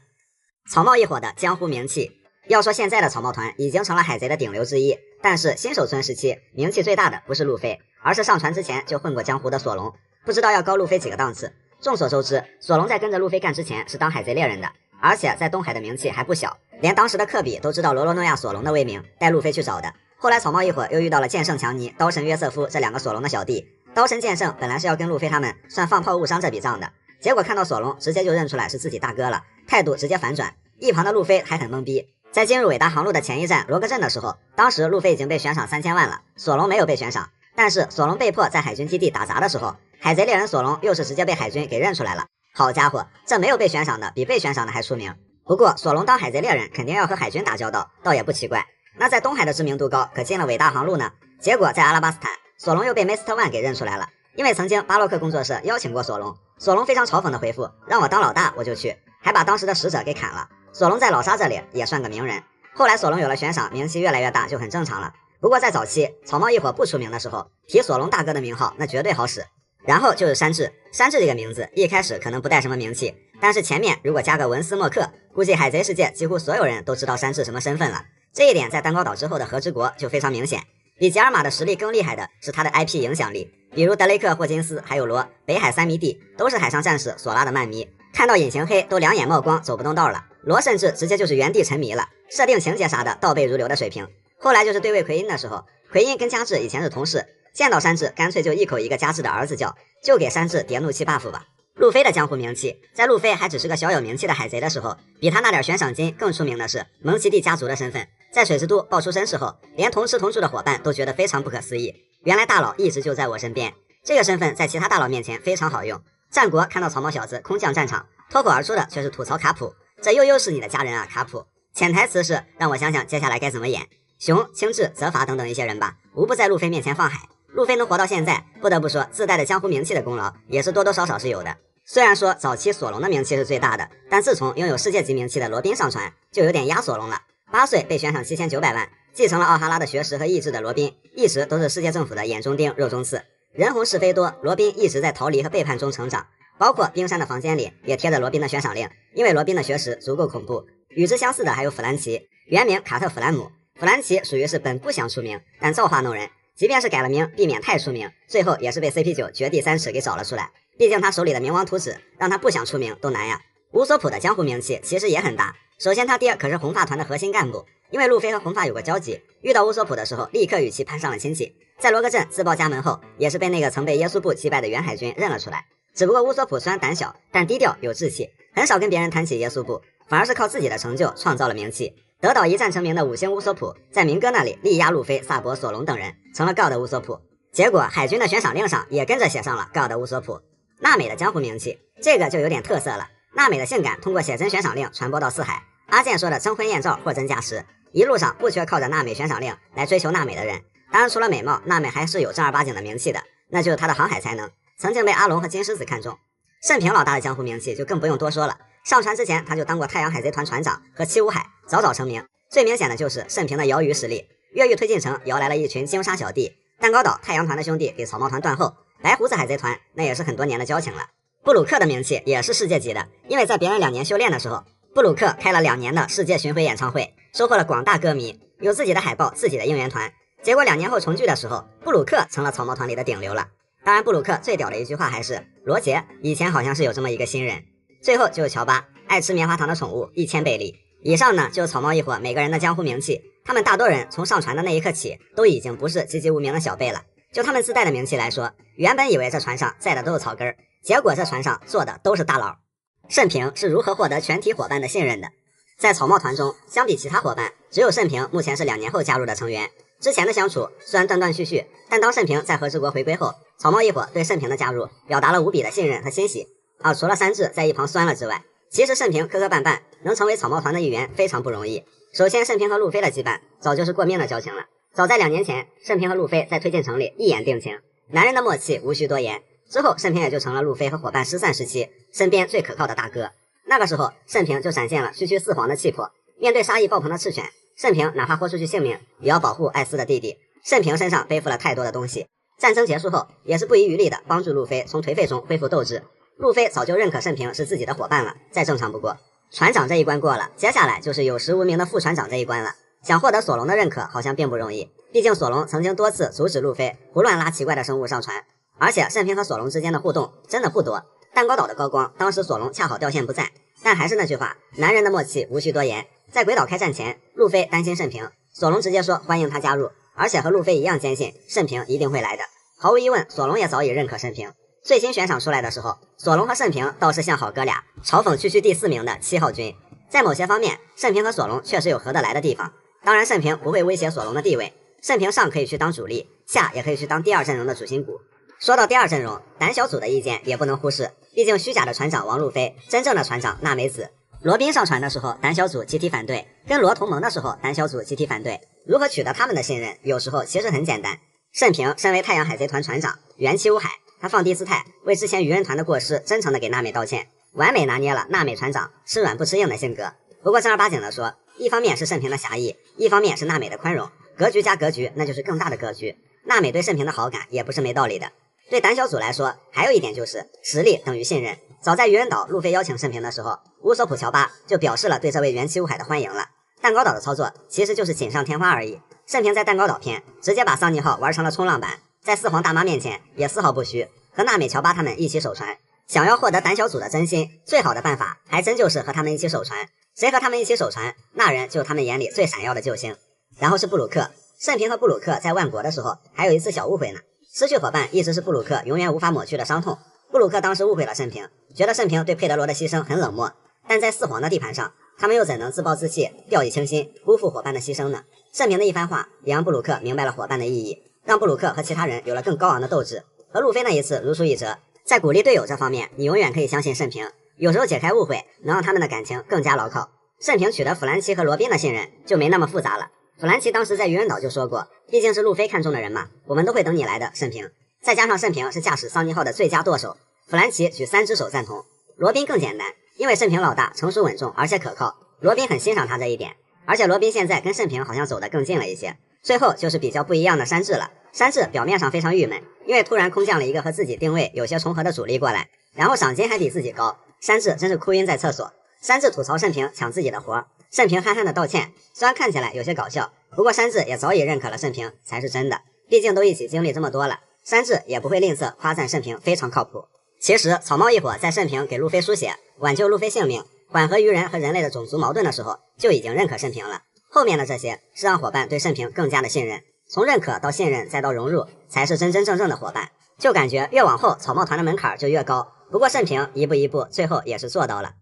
草帽一伙的江湖名气，要说现在的草帽团已经成了海贼的顶流之一，但是新手村时期名气最大的不是路飞，而是上船之前就混过江湖的索隆，不知道要高路飞几个档次。众所周知，索隆在跟着路飞干之前是当海贼猎人的，而且在东海的名气还不小，连当时的科比都知道罗罗诺亚索隆的威名，带路飞去找的。后来草帽一伙又遇到了剑圣强尼、刀神约瑟夫这两个索隆的小弟，刀神剑圣本来是要跟路飞他们算放炮误伤这笔账的，结果看到索隆直接就认出来是自己大哥了，态度直接反转。一旁的路飞还很懵逼。在进入伟大航路的前一站罗格镇的时候，当时路飞已经被悬赏3000万了，索隆没有被悬赏，但是索隆被迫在海军基地打杂的时候，海贼猎人索隆又是直接被海军给认出来了。好家伙，这没有被悬赏的比被悬赏的还出名。不过索隆当海贼猎人肯定要和海军打交道，倒也不奇怪。那在东海的知名度高，可进了伟大航路呢？结果在阿拉巴斯坦，索隆又被 Mr. One 给认出来了，因为曾经巴洛克工作室邀请过索隆，索隆非常嘲讽的回复，让我当老大我就去，还把当时的使者给砍了。索隆在老沙这里也算个名人。后来索隆有了悬赏，名气越来越大就很正常了。不过在早期草帽一伙不出名的时候，提索隆大哥的名号那绝对好使。然后就是山治，山治这个名字一开始可能不带什么名气，但是前面如果加个文斯莫克，估计海贼世界几乎所有人都知道山治什么身份了。这一点在蛋糕岛之后的和之国就非常明显。比吉尔玛的实力更厉害的是他的 IP 影响力，比如德雷克、霍金斯还有罗，北海三迷弟都是海上战士索拉的漫迷，看到隐形黑都两眼冒光走不动道了。罗甚至直接就是原地沉迷了，设定情节啥的倒背如流的水平。后来就是对位奎因的时候，奎因跟加治以前是同事，见到山治干脆就一口一个加治的儿子叫，就给山治叠怒气 buff 吧。路飞的江湖名气，在路飞还只是个小有名气的海贼的时候，比他那点悬赏金更出名的是蒙奇蒂家族的身份。在水之都爆出身世后，连同吃同住的伙伴都觉得非常不可思议，原来大佬一直就在我身边。这个身份在其他大佬面前非常好用。战国看到草帽小子空降战场，脱口而出的却是吐槽卡普，这又是你的家人啊卡普。潜台词是让我想想接下来该怎么演熊、青雉、泽法等等一些人吧，无不在路飞面前放海。路飞能活到现在，不得不说自带的江湖名气的功劳也是多多少少是有的。虽然说早期索隆的名气是最大的，但自从拥有世界级名气的罗宾上船，就有点压索隆了。8岁被悬赏7900万，继承了奥哈拉的学识和意志的罗宾，一直都是世界政府的眼中钉、肉中刺。人红是非多，罗宾一直在逃离和背叛中成长，包括冰山的房间里也贴着罗宾的悬赏令，因为罗宾的学识足够恐怖。与之相似的还有弗兰奇，原名卡特·弗兰姆。弗兰奇属于是本不想出名，但造化弄人，即便是改了名，避免太出名，最后也是被 CP9 绝地3尺给找了出来。毕竟他手里的冥王图纸，让他不想出名都难呀。乌索普的江湖名气其实也很大，首先他爹可是红发团的核心干部，因为路飞和红发有过交集，遇到乌索普的时候立刻与其攀上了亲戚。在罗格镇自报家门后，也是被那个曾被耶稣部击败的原海军认了出来。只不过乌索普虽然胆小，但低调有志气，很少跟别人谈起耶稣部，反而是靠自己的成就创造了名气。得到一战成名的5星乌索普，在明哥那里力压路飞、萨博、索隆等人，成了 God 乌索普。结果海军的悬赏令上也跟着写上了 God 乌索普。娜美的江湖名气，这个就有点特色了。娜美的性感通过写真悬赏令传播到四海，阿健说的征婚艳照货真价实，一路上不缺靠着娜美悬赏令来追求娜美的人。当然除了美貌，娜美还是有正儿八经的名气的，那就是她的航海才能，曾经被阿龙和金狮子看中。盛平老大的江湖名气就更不用多说了，上船之前他就当过太阳海贼团船长和七武海，早早成名。最明显的就是盛平的摇鱼实力，越狱推进城摇来了一群鲸鲨小弟，蛋糕岛太阳团的兄弟给草帽团断后，白胡子海贼团那也是很多年的交情了。布鲁克的名气也是世界级的，因为在别人2年修炼的时候，布鲁克开了2年的世界巡回演唱会，收获了广大歌迷，有自己的海报、自己的应援团。结果2年后重聚的时候，布鲁克成了草帽团里的顶流了。当然布鲁克最屌的一句话还是罗杰以前好像是有这么一个新人。最后就是乔巴，爱吃棉花糖的宠物1000倍利。以上呢就是草帽一伙每个人的江湖名气，他们大多人从上船的那一刻起都已经不是籍籍无名的小辈了。就他们自带的名气来说，原本以为这船上载的都是草根儿，结果这船上坐的都是大佬。慎平是如何获得全体伙伴的信任的？在草帽团中，相比其他伙伴，只有慎平目前是2年后加入的成员。之前的相处虽然断断续续，但当慎平在和之国回归后，草帽一伙对慎平的加入表达了无比的信任和欣喜。除了三治在一旁酸了之外，其实慎平磕磕绊绊能成为草帽团的一员非常不容易。首先慎平和路飞的羁绊早就是过命的交情了，早在2年前，慎平和路飞在推进城里一眼定情，男人的默契无需多言。之后慎平也就成了路飞和伙伴失散时期身边最可靠的大哥。那个时候慎平就展现了区区4皇的气魄，面对杀意爆棚的赤犬，慎平哪怕豁出去性命也要保护艾斯的弟弟。慎平身上背负了太多的东西，战争结束后，也是不遗余力的帮助路飞从颓废中恢复斗志。路飞早就认可盛平是自己的伙伴了，再正常不过。船长这一关过了，接下来就是有实无名的副船长这一关了。想获得索隆的认可好像并不容易，毕竟索隆曾经多次阻止路飞胡乱拉奇怪的生物上船，而且盛平和索隆之间的互动真的不多。蛋糕岛的高光，当时索隆恰好掉线不在，但还是那句话，男人的默契无需多言。在鬼岛开战前，路飞担心盛平，索隆直接说欢迎他加入，而且和路飞一样坚信盛平一定会来的。毫无疑问，索隆也早已认可盛平。最新悬赏出来的时候，索隆和盛平倒是像好哥俩，嘲讽区区第4名的7号军。在某些方面，盛平和索隆确实有合得来的地方。当然，盛平不会威胁索隆的地位，盛平上可以去当主力，下也可以去当第2阵容的主心骨。说到第2阵容，胆小组的意见也不能忽视，毕竟虚假的船长王路飞，真正的船长娜美子。罗宾上船的时候，胆小组集体反对；跟罗同盟的时候，胆小组集体反对。如何取得他们的信任，有时候其实很简单。盛平身为太阳海贼团船长，元气无海，他放低姿态，为之前鱼人团的过失真诚的给娜美道歉，完美拿捏了娜美船长吃软不吃硬的性格。不过正儿八经的说，一方面是盛平的侠义，一方面是娜美的宽容，格局加格局，那就是更大的格局。娜美对盛平的好感也不是没道理的。对胆小组来说，还有一点就是实力等于信任。早在鱼人岛路飞邀请盛平的时候，乌索普乔巴就表示了对这位元气无海的欢迎了。蛋糕岛的操作其实就是锦上添花而已。盛平在蛋糕岛篇直接把桑尼号玩成了冲浪板，在四皇大妈面前也丝毫不虚，和娜美乔巴他们一起守船。想要获得胆小组的真心，最好的办法还真就是和他们一起守船。谁和他们一起守船，那人就是他们眼里最闪耀的救星。然后是布鲁克，盛平和布鲁克在万国的时候还有一次小误会呢。失去伙伴一直是布鲁克永远无法抹去的伤痛。布鲁克当时误会了盛平，觉得盛平对佩德罗的牺牲很冷漠，但在四皇的地盘上，他们又怎能自暴自弃、掉以轻心，辜负伙伴的牺牲呢？盛平的一番话也让布鲁克明白了伙伴的意义，让布鲁克和其他人有了更高昂的斗志。和路飞那一次如出一辙，在鼓励队友这方面，你永远可以相信盛平，有时候解开误会能让他们的感情更加牢靠。盛平取得弗兰奇和罗宾的信任就没那么复杂了。弗兰奇当时在愚人岛就说过，毕竟是路飞看中的人嘛，我们都会等你来的，盛平。再加上盛平是驾驶桑尼号的最佳舵手，弗兰奇举3只手赞同。罗宾更简单，因为盛平老大成熟稳重而且可靠，罗宾很欣赏他这一点。而且罗宾现在跟盛平好像走得更近了一些。最后就是比较不一样的山治了。山治表面上非常郁闷，因为突然空降了一个和自己定位有些重合的主力过来，然后赏金还比自己高，山治真是哭晕在厕所。山治吐槽盛平抢自己的活，盛平憨憨的道歉，虽然看起来有些搞笑，不过山治也早已认可了盛平才是真的，毕竟都一起经历这么多了，山治也不会吝啬夸赞盛平非常靠谱。其实草帽一伙在盛平给路飞输血，挽救路飞性命，缓和鱼人和人类的种族矛盾的时候，就已经认可盛平了。后面的这些是让伙伴对盛平更加的信任，从认可到信任再到融入，才是真真正正的伙伴。就感觉越往后草帽团的门槛就越高，不过盛平一步一步最后也是做到了。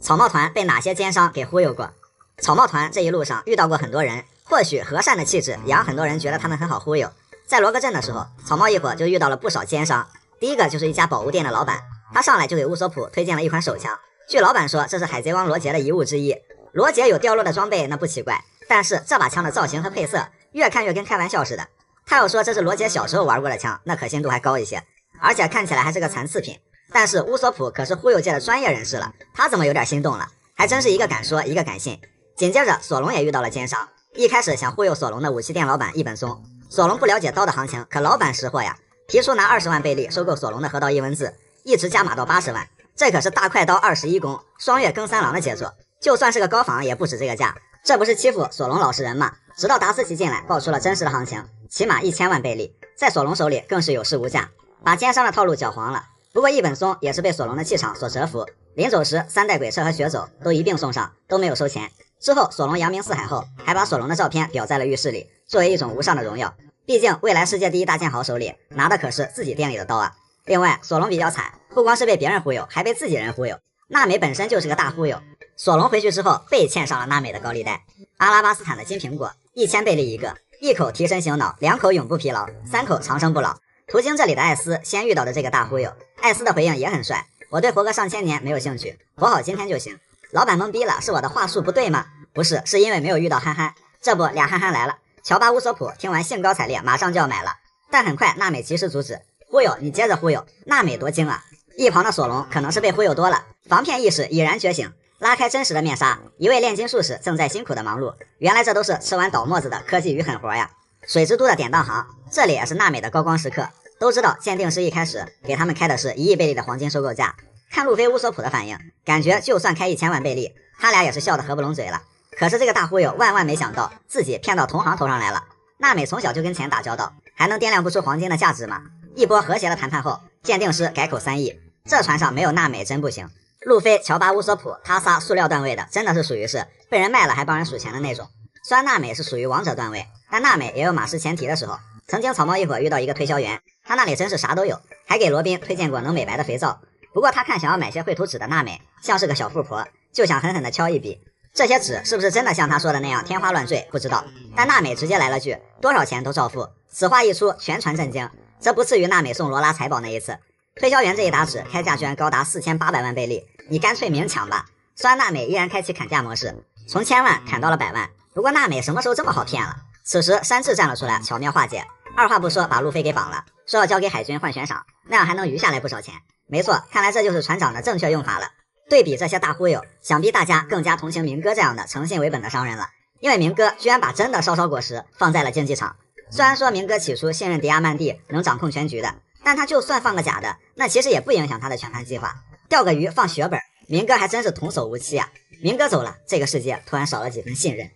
草帽团被哪些奸商给忽悠过？草帽团这一路上遇到过很多人，或许和善的气质也让很多人觉得他们很好忽悠。在罗格镇的时候，草帽一伙就遇到了不少奸商。第一个就是一家宝物店的老板，他上来就给乌索普推荐了一款手枪，据老板说这是海贼王罗杰的遗物之一。罗杰有掉落的装备那不奇怪，但是这把枪的造型和配色越看越跟开玩笑似的。他要说这是罗杰小时候玩过的枪，那可信度还高一些，而且看起来还是个残次品。但是乌索普可是忽悠界的专业人士了，他怎么有点心动了？还真是一个敢说一个敢信。紧接着索隆也遇到了奸商，一开始想忽悠索隆的武器店老板一本松，索隆不了解刀的行情，可老板识货呀，提出拿20万贝利收购索隆的河道一文字，一直加码到80万，这可是大快刀21弓，双月更三郎的杰作，就算是个高仿也不止这个价，这不是欺负索隆老实人吗？直到达斯奇进来爆出了真实的行情，起码1000万贝利，在索隆手里更是有市无价，把奸商的套路搅黄了。不过一本松也是被索隆的气场所折服，临走时3袋鬼车和血走都一并送上，都没有收钱。之后索隆扬名四海后，还把索隆的照片裱在了浴室里，作为一种无上的荣耀。毕竟未来世界第一大剑豪手里拿的可是自己店里的刀啊。另外索隆比较惨，不光是被别人忽悠，还被自己人忽悠。娜美本身就是个大忽悠，索隆回去之后被欠上了娜美的高利贷。阿拉巴斯坦的金苹果1000贝利一个，一口提神醒脑，2口永不疲劳，3口长生不老。途经这里的艾斯先遇到的这个大忽悠，艾斯的回应也很帅，我对活个上千年没有兴趣，活好今天就行。老板懵逼了，是我的话术不对吗？不是，是因为没有遇到憨憨。这不俩憨憨来了，乔巴乌索普听完兴高采烈，马上就要买了，但很快娜美及时阻止，忽悠你接着忽悠。娜美多精啊！一旁的索隆可能是被忽悠多了，防骗意识已然觉醒，拉开真实的面纱，一位炼金术士正在辛苦的忙碌，原来这都是吃完倒沫子的科技与狠活呀。水之都的典当行，这里也是娜美的高光时刻。都知道鉴定师一开始给他们开的是1亿贝利的黄金收购价，看路飞乌索普的反应，感觉就算开1000万贝利，他俩也是笑得合不拢嘴了。可是这个大忽悠万万没想到，自己骗到同行头上来了。娜美从小就跟钱打交道，还能掂量不出黄金的价值吗？一波和谐的谈判后，鉴定师改口3亿，这船上没有娜美真不行。路飞、乔巴、乌索普他仨塑料段位的，真的是属于是被人卖了还帮人数钱的那种。虽然娜美是属于王者段位，但娜美也有马失前蹄的时候。曾经草帽一伙遇到一个推销员，他那里真是啥都有，还给罗宾推荐过能美白的肥皂。不过他看想要买些绘图纸的娜美像是个小富婆，就想狠狠地敲一笔。这些纸是不是真的像他说的那样天花乱坠不知道，但娜美直接来了句多少钱都照付。此话一出，全船震惊，这不次于娜美送罗拉财宝那一次。推销员这一打纸开价居然高达4800万贝利，你干脆明抢吧。虽然娜美依然开启砍价模式，从1000万砍到了100万，不过娜美什么时候这么好骗了？此时山治站了出来，巧妙化解，二话不说把路飞给绑了，说要交给海军换悬赏，那样还能余下来不少钱。没错，看来这就是船长的正确用法了。对比这些大忽悠，想必大家更加同情明哥这样的诚信为本的商人了，因为明哥居然把真的烧烧果实放在了竞技场。虽然说明哥起初信任迪亚曼蒂能掌控全局的，但他就算放个假的，那其实也不影响他的全盘计划。钓个鱼放血本，明哥还真是童叟无欺啊。明哥走了，这个世界突然少了几分信任。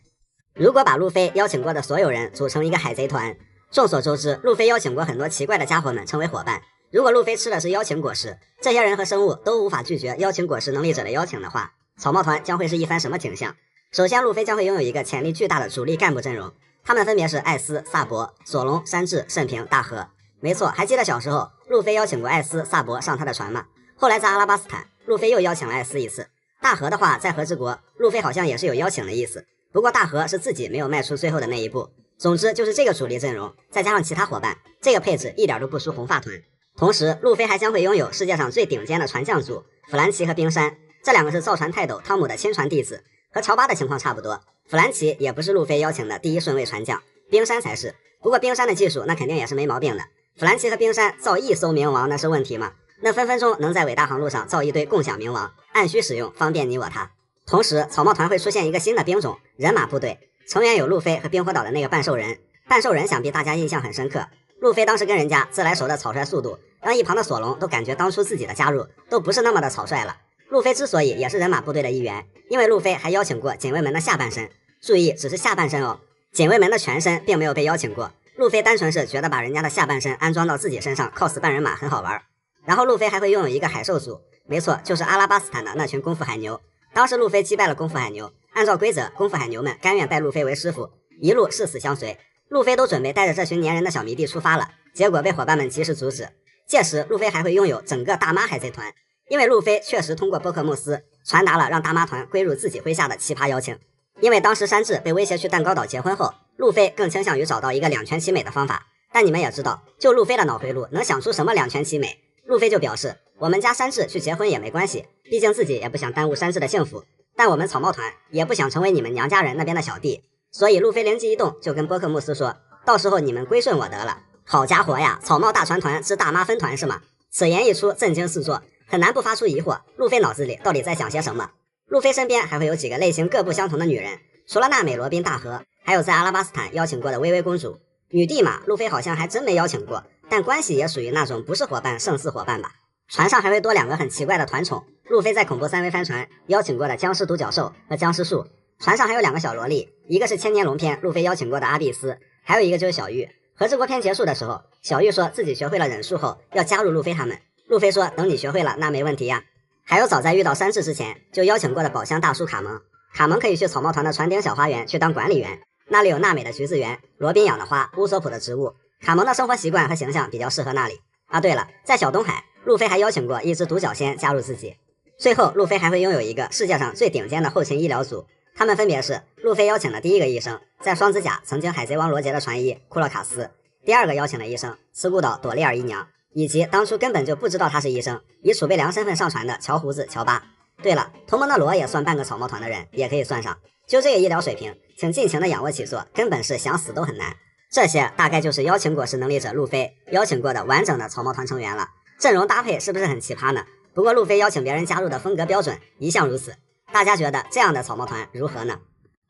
如果把路飞邀请过的所有人组成一个海贼团，众所周知，路飞邀请过很多奇怪的家伙们成为伙伴。如果路飞吃的是邀请果实，这些人和生物都无法拒绝邀请果实能力者的邀请的话，草帽团将会是一番什么景象？首先，路飞将会拥有一个潜力巨大的主力干部阵容，他们分别是艾斯、萨博、索隆、山治、慎平、大和。没错，还记得小时候路飞邀请过艾斯、萨博上他的船吗？后来在阿拉巴斯坦，路飞又邀请了艾斯一次。大和的话，在和之国，路飞好像也是有邀请的意思。不过大和是自己没有迈出最后的那一步。总之就是这个主力阵容，再加上其他伙伴，这个配置一点都不输红发团。同时，路飞还将会拥有世界上最顶尖的船匠组弗兰奇和冰山，这两个是造船泰斗汤姆的亲传弟子，和乔巴的情况差不多。弗兰奇也不是路飞邀请的第1顺位船匠，冰山才是。不过冰山的技术那肯定也是没毛病的。弗兰奇和冰山造1艘冥王那是问题吗？那分分钟能在伟大航路上造一堆共享冥王，按需使用，方便你我他。同时，草帽团会出现一个新的兵种——人马部队，成员有路飞和冰火岛的那个半兽人。半兽人想必大家印象很深刻，路飞当时跟人家自来熟的草率速度，让一旁的索隆都感觉当初自己的加入都不是那么的草率了。路飞之所以也是人马部队的一员，因为路飞还邀请过警卫门的下半身，注意只是下半身哦，警卫门的全身并没有被邀请过。路飞单纯是觉得把人家的下半身安装到自己身上 cos 半人马很好玩。然后路飞还会拥有一个海兽组，没错，就是阿拉巴斯坦的那群功夫海牛。当时路飞击败了功夫海牛，按照规则，功夫海牛们甘愿拜路飞为师傅，一路誓死相随。路飞都准备带着这群粘人的小迷弟出发了，结果被伙伴们及时阻止。届时路飞还会拥有整个大妈海贼团，因为路飞确实通过波克穆斯传达了让大妈团归入自己麾下的奇葩邀请。因为当时山治被威胁去蛋糕岛结婚后，路飞更倾向于找到一个两全其美的方法。但你们也知道，就路飞的脑回路能想出什么两全其美？路飞就表示，我们家山治去结婚也没关系，毕竟自己也不想耽误山治的幸福，但我们草帽团也不想成为你们娘家人那边的小弟。所以路飞灵机一动，就跟波克穆斯说，到时候你们归顺我得了。好家伙呀，草帽大船团之大妈分团是吗？此言一出，震惊四座，很难不发出疑惑，路飞脑子里到底在想些什么？路飞身边还会有几个类型各不相同的女人，除了娜美、罗宾、大和，还有在阿拉巴斯坦邀请过的薇薇公主。女帝嘛，路飞好像还真没邀请过，但关系也属于那种不是伙伴胜似伙伴吧。船上还会多2个很奇怪的团宠，路飞在恐怖3维帆船邀请过的僵尸独角兽和僵尸树。船上还有2个小萝莉，一个是千年龙篇路飞邀请过的阿碧斯，还有一个就是小玉。和之国篇结束的时候，小玉说自己学会了忍术后要加入路飞他们，路飞说等你学会了那没问题呀。还有早在遇到山治之前就邀请过的宝箱大叔卡蒙，卡蒙可以去草帽团的船顶小花园去当管理员，那里有娜美的橘子园、罗宾养的花、乌索普的植物，卡蒙的生活习惯和形象比较适合那里。啊对了，在小东海，路飞还邀请过一只独角仙加入自己。最后路飞还会拥有一个世界上最顶尖的后勤医疗组，他们分别是路飞邀请的第1个医生，在双子甲曾经海贼王罗杰的船医库洛卡斯，第2个邀请的医生慈古岛朵莉尔姨娘，以及当初根本就不知道他是医生，以储备粮身份上船的乔胡子乔巴。对了，同盟的罗也算半个草帽团的人，也可以算上。就这个医疗水平，请尽情的仰卧起坐，根本是想死都很难。这些大概就是邀请果实能力者路飞邀请过的完整的草帽团成员了，阵容搭配是不是很奇葩呢？不过路飞邀请别人加入的风格标准一向如此，大家觉得这样的草帽团如何呢？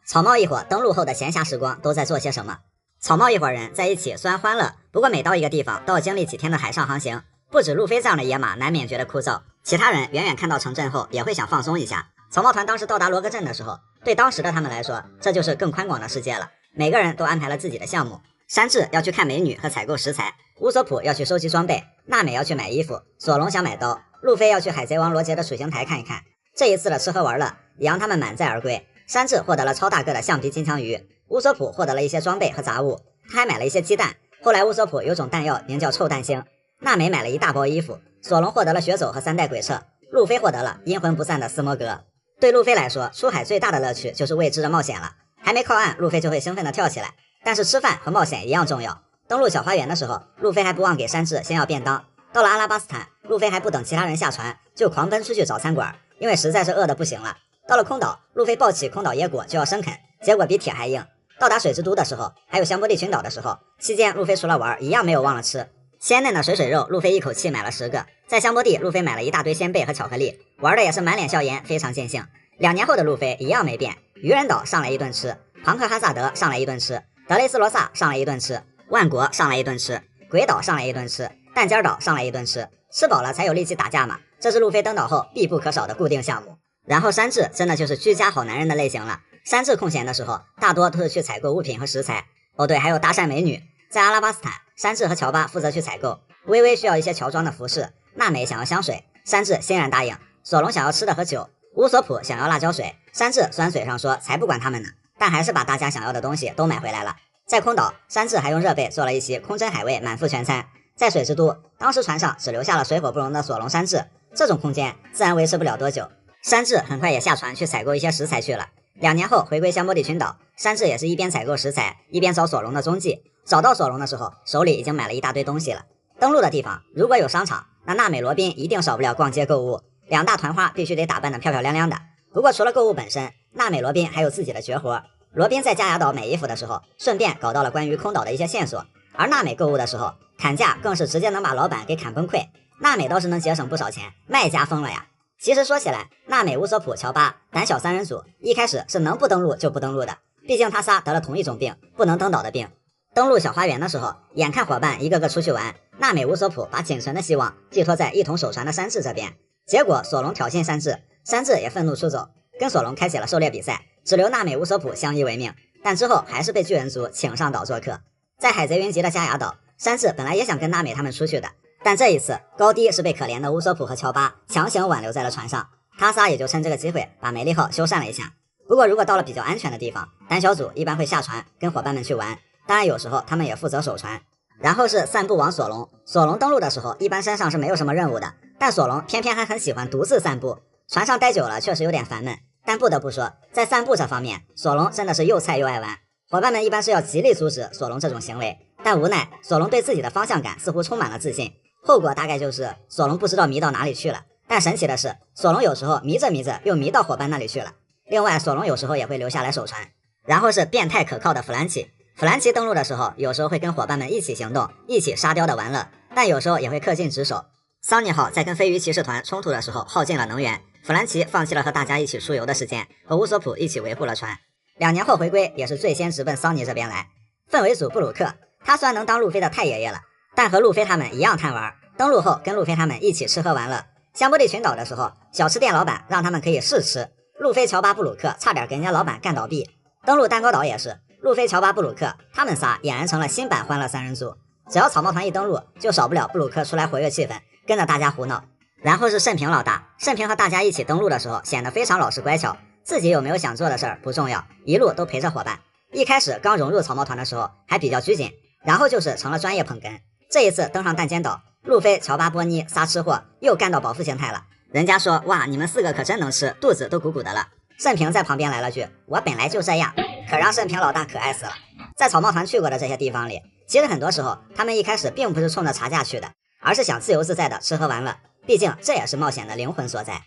草帽一伙登陆后的闲暇时光都在做些什么？草帽一伙人在一起虽然欢乐，不过每到一个地方都要经历几天的海上航行，不止路飞这样的野马难免觉得枯燥，其他人远远看到城镇后也会想放松一下。草帽团当时到达罗格镇的时候，对当时的他们来说，这就是更宽广的世界了。每个人都安排了自己的项目，山治要去看美女和采购食材，乌索普要去收集装备，娜美要去买衣服，索隆想买刀，路飞要去海贼王罗杰的水星台看一看。这一次的吃喝玩乐也让他们满载而归。山治获得了超大个的橡皮金枪鱼，乌索普获得了一些装备和杂物，他还买了一些鸡蛋。后来乌索普有种弹药名叫臭弹星，娜美买了一大包衣服，索隆获得了血走和3代鬼彻，路飞获得了阴魂不散的斯摩格。对路飞来说，出海最大的乐趣就是未知的冒险了。还没靠岸，路飞就会兴奋地跳起来。但是吃饭和冒险一样重要。登陆小花园的时候，路飞还不忘给山治先要便当。到了阿拉巴斯坦，路飞还不等其他人下船，就狂奔出去找餐馆，因为实在是饿得不行了。到了空岛，路飞抱起空岛野果就要生啃，结果比铁还硬。到达水之都的时候，还有香波地群岛的时候，期间路飞除了玩，一样没有忘了吃。鲜嫩的水肉，路飞一口气买了10个。在香波地，路飞买了一大堆鲜贝和巧克力，玩的也是满脸笑颜，非常尽兴。2年后的路飞一样没变，渔人岛上来一顿吃，庞克哈萨德上来一顿吃，德雷斯罗萨上来一顿吃，万国上来一顿吃，鬼岛上来一顿吃，蛋尖岛上来一顿吃，吃饱了才有力气打架嘛，这是路飞登岛后必不可少的固定项目。然后山治真的就是居家好男人的类型了，山治空闲的时候大多都是去采购物品和食材。哦对，还有搭讪美女。在阿拉巴斯坦，山治和乔巴负责去采购，微微需要一些乔装的服饰，娜美想要香水，山治欣然答应，索隆想要吃的和酒，乌索普想要辣椒水，山治虽然嘴上说才不管他们呢，但还是把大家想要的东西都买回来了。在空岛，山治还用热贝做了一席空蒸海味满腹全餐。在水之都，当时船上只留下了水火不容的索隆、山治，这种空间自然维持不了多久。山治很快也下船去采购一些食材去了。2年后回归香波地群岛，山治也是一边采购食材，一边找索隆的踪迹。找到索隆的时候，手里已经买了一大堆东西了。登陆的地方如果有商场，那娜美罗宾一定少不了逛街购物，2大团花必须得打扮得漂漂亮亮的。不过除了购物本身，娜美罗宾还有自己的绝活。罗宾在加雅岛买衣服的时候，顺便搞到了关于空岛的一些线索，而娜美购物的时候，砍价更是直接能把老板给砍崩溃。娜美倒是能节省不少钱，卖家疯了呀。其实说起来，娜美、乌索普、乔巴胆小3人组一开始是能不登陆就不登陆的，毕竟他仨得了同一种病，不能登岛的病。登陆小花园的时候，眼看伙伴一个个出去玩，娜美、乌索普把仅存的希望寄托在一同守船的山治这边。结果索隆挑衅山治，山治也愤怒出走，跟索隆开启了狩猎比赛，只留娜美、乌索普相依为命。但之后还是被巨人族请上岛做客。在海贼云集的加雅岛，山治本来也想跟娜美他们出去的，但这一次高低是被可怜的乌索普和乔巴强行挽留在了船上，他仨也就趁这个机会把梅利号修缮了一下。不过如果到了比较安全的地方，胆小组一般会下船跟伙伴们去玩，当然有时候他们也负责守船。然后是散步往索隆，索隆登陆的时候一般身上是没有什么任务的，但索隆偏偏还很喜欢独自散步，船上待久了确实有点烦闷，但不得不说在散步这方面索隆真的是又菜又爱玩。伙伴们一般是要极力阻止索隆这种行为，但无奈索隆对自己的方向感似乎充满了自信，后果大概就是索隆不知道迷到哪里去了。但神奇的是，索隆有时候迷着迷着又迷到伙伴那里去了。另外索隆有时候也会留下来守船。然后是变态可靠的弗兰奇，弗兰奇登陆的时候有时候会跟伙伴们一起行动，一起沙雕的玩乐，但有时候也会恪尽职守。桑尼号在跟飞鱼骑士团冲突的时候耗尽了能源，弗兰奇放弃了和大家一起出游的时间，和乌索普一起维护了船。2年后回归，也是最先直奔桑尼这边来。氛围组布鲁克，他虽然能当路飞的太爷爷了，但和路飞他们一样贪玩，登陆后跟路飞他们一起吃喝玩乐。香波地群岛的时候，小吃店老板让他们可以试吃，路飞、乔巴、布鲁克差点给人家老板干倒闭。登陆蛋糕岛也是，路飞、乔巴、布鲁克他们仨俨然成了新版欢乐3人组。只要草帽团一登陆，就少不了布鲁克出来活跃气氛，跟着大家胡闹。然后是慎平老大，慎平和大家一起登陆的时候显得非常老实乖巧，自己有没有想做的事儿不重要，一路都陪着伙伴。一开始刚融入草帽团的时候还比较拘谨，然后就是成了专业捧哏。这一次登上弹尖岛，路飞、乔巴、波尼仨吃货又干到饱腹形态了，人家说哇你们4个可真能吃，肚子都鼓鼓的了。慎平在旁边来了句我本来就这样，可让慎平老大可爱死了。在草帽团去过的这些地方里，其实很多时候他们一开始并不是冲着茶价去的，而是想自由自在的吃喝玩乐，毕竟这也是冒险的灵魂所在。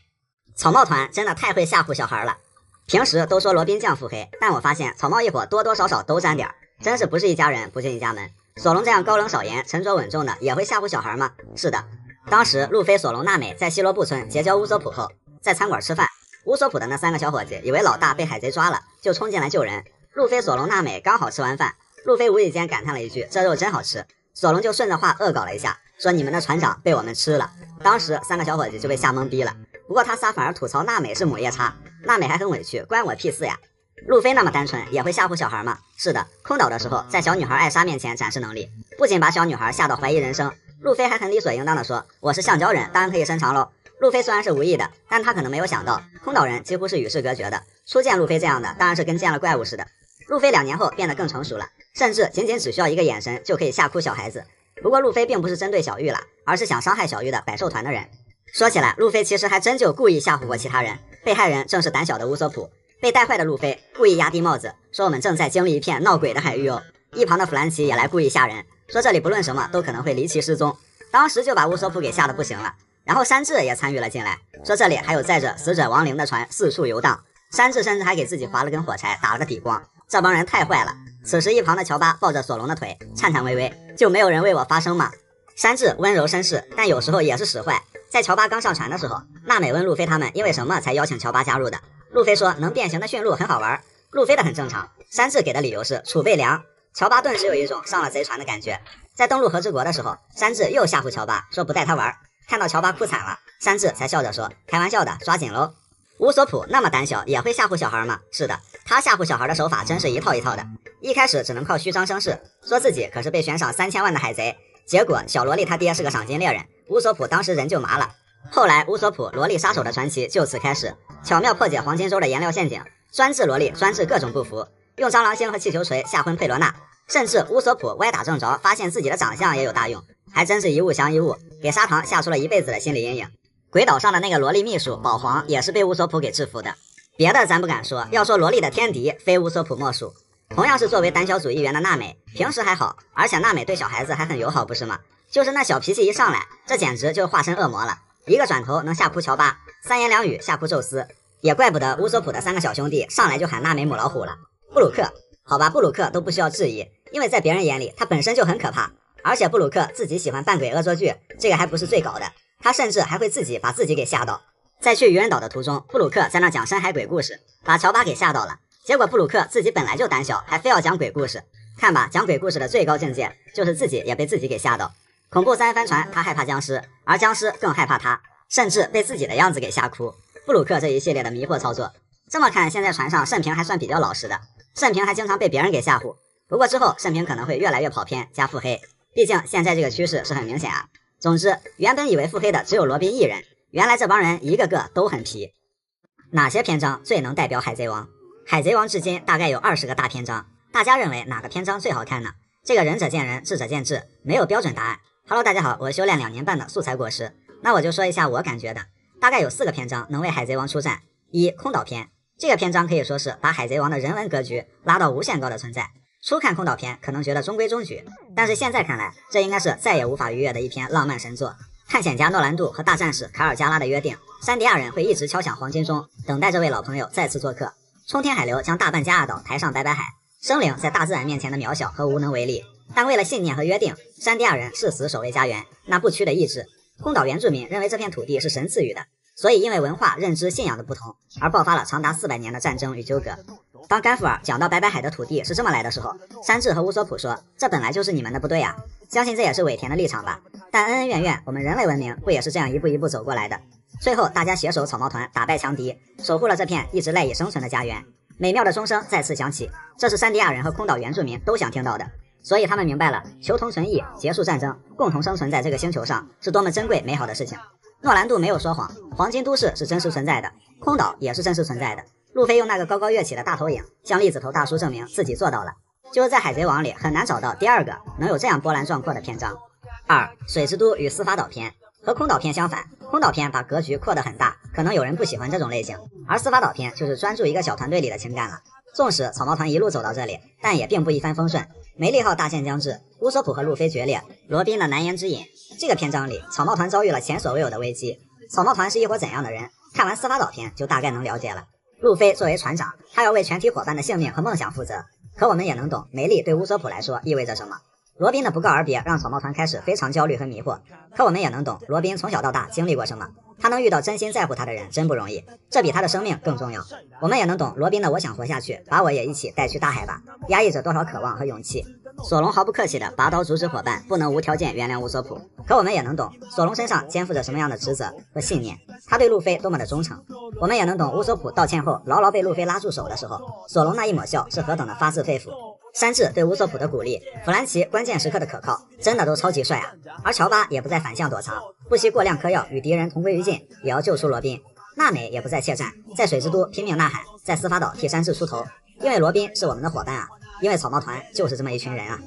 草帽团真的太会吓唬小孩了，平时都说罗宾酱腹黑，但我发现草帽一伙多多少少都沾点，真是不是一家人不进一家门。索隆这样高冷少言、沉着稳重的也会吓唬小孩吗？是的，当时路飞、索隆、娜美在希罗布村结交乌索普后，在餐馆吃饭，乌索普的那3个小伙计以为老大被海贼抓了，就冲进来救人。路飞、索隆、娜美刚好吃完饭，路飞无意间感叹了一句：“这肉真好吃。”索隆就顺着话恶搞了一下，说：“你们的船长被我们吃了。”当时3个小伙计就被吓懵逼了。不过他仨反而吐槽娜美是母夜叉，娜美还很委屈：“关我屁事呀！”路飞那么单纯，也会吓唬小孩吗？是的，空岛的时候，在小女孩艾莎面前展示能力，不仅把小女孩吓到怀疑人生，路飞还很理所应当的说：“我是橡胶人，当然可以伸长喽。”路飞虽然是无意的，但他可能没有想到，空岛人几乎是与世隔绝的。初见路飞这样的，当然是跟见了怪物似的。路飞2年后变得更成熟了，甚至仅只需要一个眼神就可以吓哭小孩子。不过路飞并不是针对小玉了，而是想伤害小玉的百兽团的人。说起来，路飞其实还真就故意吓唬过其他人，被害人正是胆小的乌索普。被带坏的路飞故意压低帽子，说我们正在经历一片闹鬼的海域哦。一旁的弗兰奇也来故意吓人，说这里不论什么都可能会离奇失踪，当时就把乌索普给吓得不行了。然后山治也参与了进来，说这里还有载着死者亡灵的船四处游荡，山治甚至还给自己划了根火柴，打了个底光。这帮人太坏了。此时一旁的乔巴抱着索隆的腿，颤颤巍巍，就没有人为我发声吗？山治温柔绅士，但有时候也是使坏。在乔巴刚上船的时候，娜美问路飞他们因为什么才邀请乔巴加入的。路飞说能变形的驯鹿很好玩，路飞的很正常。山治给的理由是储备粮。乔巴顿时有一种上了贼船的感觉。在登陆和之国的时候，山治又吓唬乔巴说不带他玩，看到乔巴哭惨了，山治才笑着说开玩笑的，抓紧喽。乌索普那么胆小也会吓唬小孩吗？是的，他吓唬小孩的手法真是一套一套的。一开始只能靠虚张声势，说自己可是被悬赏3000万的海贼，结果小萝莉他爹是个赏金猎人，乌索普当时人就麻了。后来乌索普萝莉杀手的传奇就此开始，巧妙破解黄金周的颜料陷阱，专治萝莉，专治各种不服，用蟑螂星和气球锤吓昏佩罗娜，甚至乌索普歪打正着，发现自己的长相也有大用，还真是一物降一物，给砂糖吓出了一辈子的心理阴影。鬼岛上的那个萝莉秘书保皇也是被乌索普给制服的，别的咱不敢说，要说萝莉的天敌非乌索普莫属。同样是作为胆小组一员的娜美，平时还好，而且娜美对小孩子还很友好，不是吗？就是那小脾气一上来，这简直就化身恶魔了，一个转头能吓哭乔巴，3言2语吓哭宙斯，也怪不得乌索普的3个小兄弟上来就喊娜美母老虎了。布鲁克，好吧，布鲁克都不需要质疑，因为在别人眼里他本身就很可怕，而且布鲁克自己喜欢扮鬼恶作剧，这个还不是最搞的，他甚至还会自己把自己给吓到。在去愚人岛的途中，布鲁克在那讲深海鬼故事，把乔巴给吓到了，结果布鲁克自己本来就胆小，还非要讲鬼故事。看吧，讲鬼故事的最高境界就是自己也被自己给吓到。恐怖3人帆船，他害怕僵尸，而僵尸更害怕他，甚至被自己的样子给吓哭。布鲁克这一系列的迷惑操作，这么看，现在船上慎平还算比较老实的，慎平还经常被别人给吓唬。不过之后慎平可能会越来越跑偏加腹黑，毕竟现在这个趋势是很明显啊。总之，原本以为腹黑的只有罗宾一人，原来这帮人一个个都很皮。哪些篇章最能代表海贼王？海贼王至今大概有20个大篇章，大家认为哪个篇章最好看呢？这个仁者见仁，智者见智，没有标准答案。Hello， 大家好，我是修炼2年半的素材果实。那我就说一下我感觉的，大概有4个篇章能为海贼王出战。1. 空岛篇，这个篇章可以说是把海贼王的人文格局拉到无限高的存在。初看空岛篇可能觉得中规中矩，但是现在看来，这应该是再也无法逾越的一篇浪漫神作。探险家诺兰度和大战士卡尔加拉的约定，山迪亚人会一直敲响黄金钟，等待这位老朋友再次做客。冲天海流将大半加亚岛抬上白白海，生灵在大自然面前的渺小和无能为力，但为了信念和约定，山迪亚人誓死守卫家园，那不屈的意志。空岛原住民认为这片土地是神赐予的，所以因为文化、认知、信仰的不同，而爆发了长达400年的战争与纠葛。当甘福尔讲到白白海的土地是这么来的时候，山治和乌索普说，这本来就是你们的不对啊，相信这也是尾田的立场吧。但恩恩怨怨，我们人类文明不也是这样一步一步走过来的？最后大家携手草帽团打败强敌，守护了这片一直赖以生存的家园。美妙的钟声再次响起，这是山迪亚人和空岛原住民都想听到的，所以他们明白了求同存异，结束战争，共同生存在这个星球上是多么珍贵美好的事情。诺兰度没有说谎，黄金都市是真实存在的，空岛也是真实存在的。路飞用那个高高跃起的大投影向栗子头大叔证明自己做到了。就是在海贼王里很难找到第2个能有这样波澜壮阔的篇章。2. 水之都与司法岛篇，和空岛篇相反，空岛篇把格局扩得很大，可能有人不喜欢这种类型，而司法岛篇就是专注一个小团队里的情感了。纵使草帽团一路走到这里，但也并不一帆风顺。梅利号大限将至，乌索普和路飞决裂，罗宾的难言之隐。这个篇章里，草帽团遭遇了前所未有的危机。草帽团是一伙怎样的人？看完司法岛篇就大概能了解了。路飞作为船长，他要为全体伙伴的性命和梦想负责，可我们也能懂梅利对乌索普来说意味着什么。罗宾的不告而别让草帽团开始非常焦虑和迷惑，可我们也能懂罗宾从小到大经历过什么，他能遇到真心在乎他的人真不容易，这比他的生命更重要。我们也能懂罗宾的我想活下去，把我也一起带去大海吧，压抑着多少渴望和勇气。索隆毫不客气地拔刀阻止伙伴不能无条件原谅乌索普，可我们也能懂索隆身上肩负着什么样的职责和信念，他对路飞多么的忠诚。我们也能懂乌索普道歉后牢牢被路飞拉住手的时候，索隆那一抹笑是何等的发自肺腑。山治对乌索普的鼓励，弗兰奇关键时刻的可靠，真的都超级帅啊！而乔巴也不再反向躲藏，不惜过量嗑药与敌人同归于尽，也要救出罗宾。娜美也不再怯战，在水之都拼命呐喊，在司法岛替山治出头，因为罗宾是我们的伙伴啊，因为草帽团就是这么一群人啊。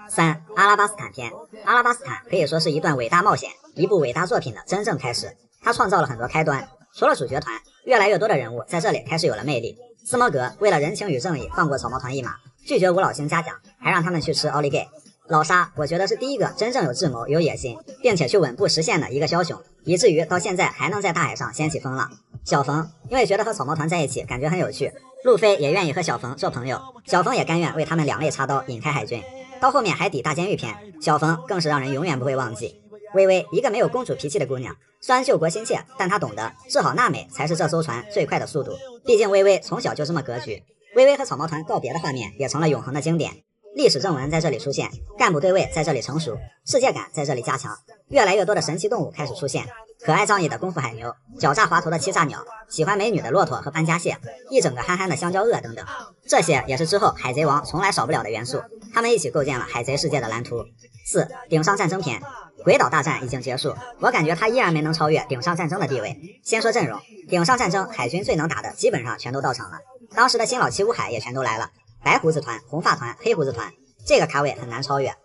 3. 阿拉巴斯坦篇。阿拉巴斯坦可以说是一段伟大冒险，一部伟大作品的真正开始，它创造了很多开端。除了主角团，越来越多的人物在这里开始有了魅力。斯摩格为了人情与正义放过草帽团一马，拒绝五老星嘉奖，还让他们去吃奥利给。老沙我觉得是第一个真正有智谋有野心并且去稳步实现的一个枭雄，以至于到现在还能在大海上掀起风浪。小冯因为觉得和草帽团在一起感觉很有趣，路飞也愿意和小冯做朋友，小冯也甘愿为他们两肋插刀引开海军。到后面海底大监狱篇，小冯更是让人永远不会忘记。微微一个没有公主脾气的姑娘，虽然救国心切，但她懂得治好娜美才是这艘船最快的速度，毕竟微微从小就这么格局。微微和草帽团告别的画面也成了永恒的经典，历史正文在这里出现，干部对位在这里成熟，世界感在这里加强，越来越多的神奇动物开始出现，可爱仗义的功夫海牛，狡诈滑头的欺诈鸟，喜欢美女的骆驼和斑加蟹，一整个憨憨的香蕉鳄等等，这些也是之后海贼王从来少不了的元素，他们一起构建了海贼世界的蓝图。4. 顶上战争篇。鬼岛大战已经结束，我感觉他依然没能超越顶上战争的地位。先说阵容，顶上战争海军最能打的基本上全都到场了，当时的新老七武海也全都来了，白胡子团、红发团、黑胡子团，这个咖位很难超越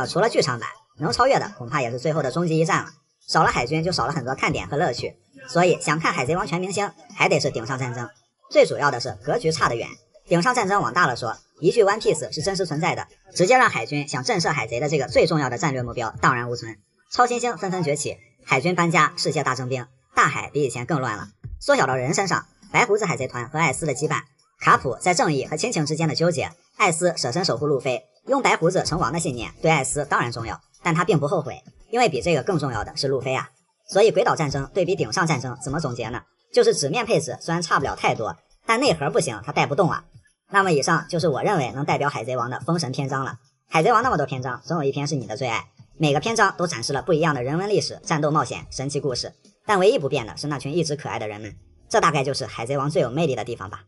除了剧场版能超越的恐怕也是最后的终极一战了。少了海军就少了很多看点和乐趣，所以想看海贼王全明星还得是顶上战争。最主要的是格局差得远，顶上战争往大了说，一句 One Piece 是真实存在的，直接让海军想震慑海贼的这个最重要的战略目标荡然无存。超新星纷纷崛起，海军搬家，世界大征兵，大海比以前更乱了。缩小到人身上，白胡子海贼团和艾斯的羁绊，卡普在正义和亲情之间的纠结，艾斯舍身守护路飞，用白胡子成王的信念对艾斯当然重要，但他并不后悔，因为比这个更重要的是路飞啊。所以鬼岛战争对比顶上战争怎么总结呢？就是纸面配置虽然差不了太多，但内核不行，它带不动啊。那么以上就是我认为能代表海贼王的封神篇章了。海贼王那么多篇章，总有一篇是你的最爱，每个篇章都展示了不一样的人文历史、战斗冒险、神奇故事，但唯一不变的是那群一直可爱的人们，这大概就是海贼王最有魅力的地方吧。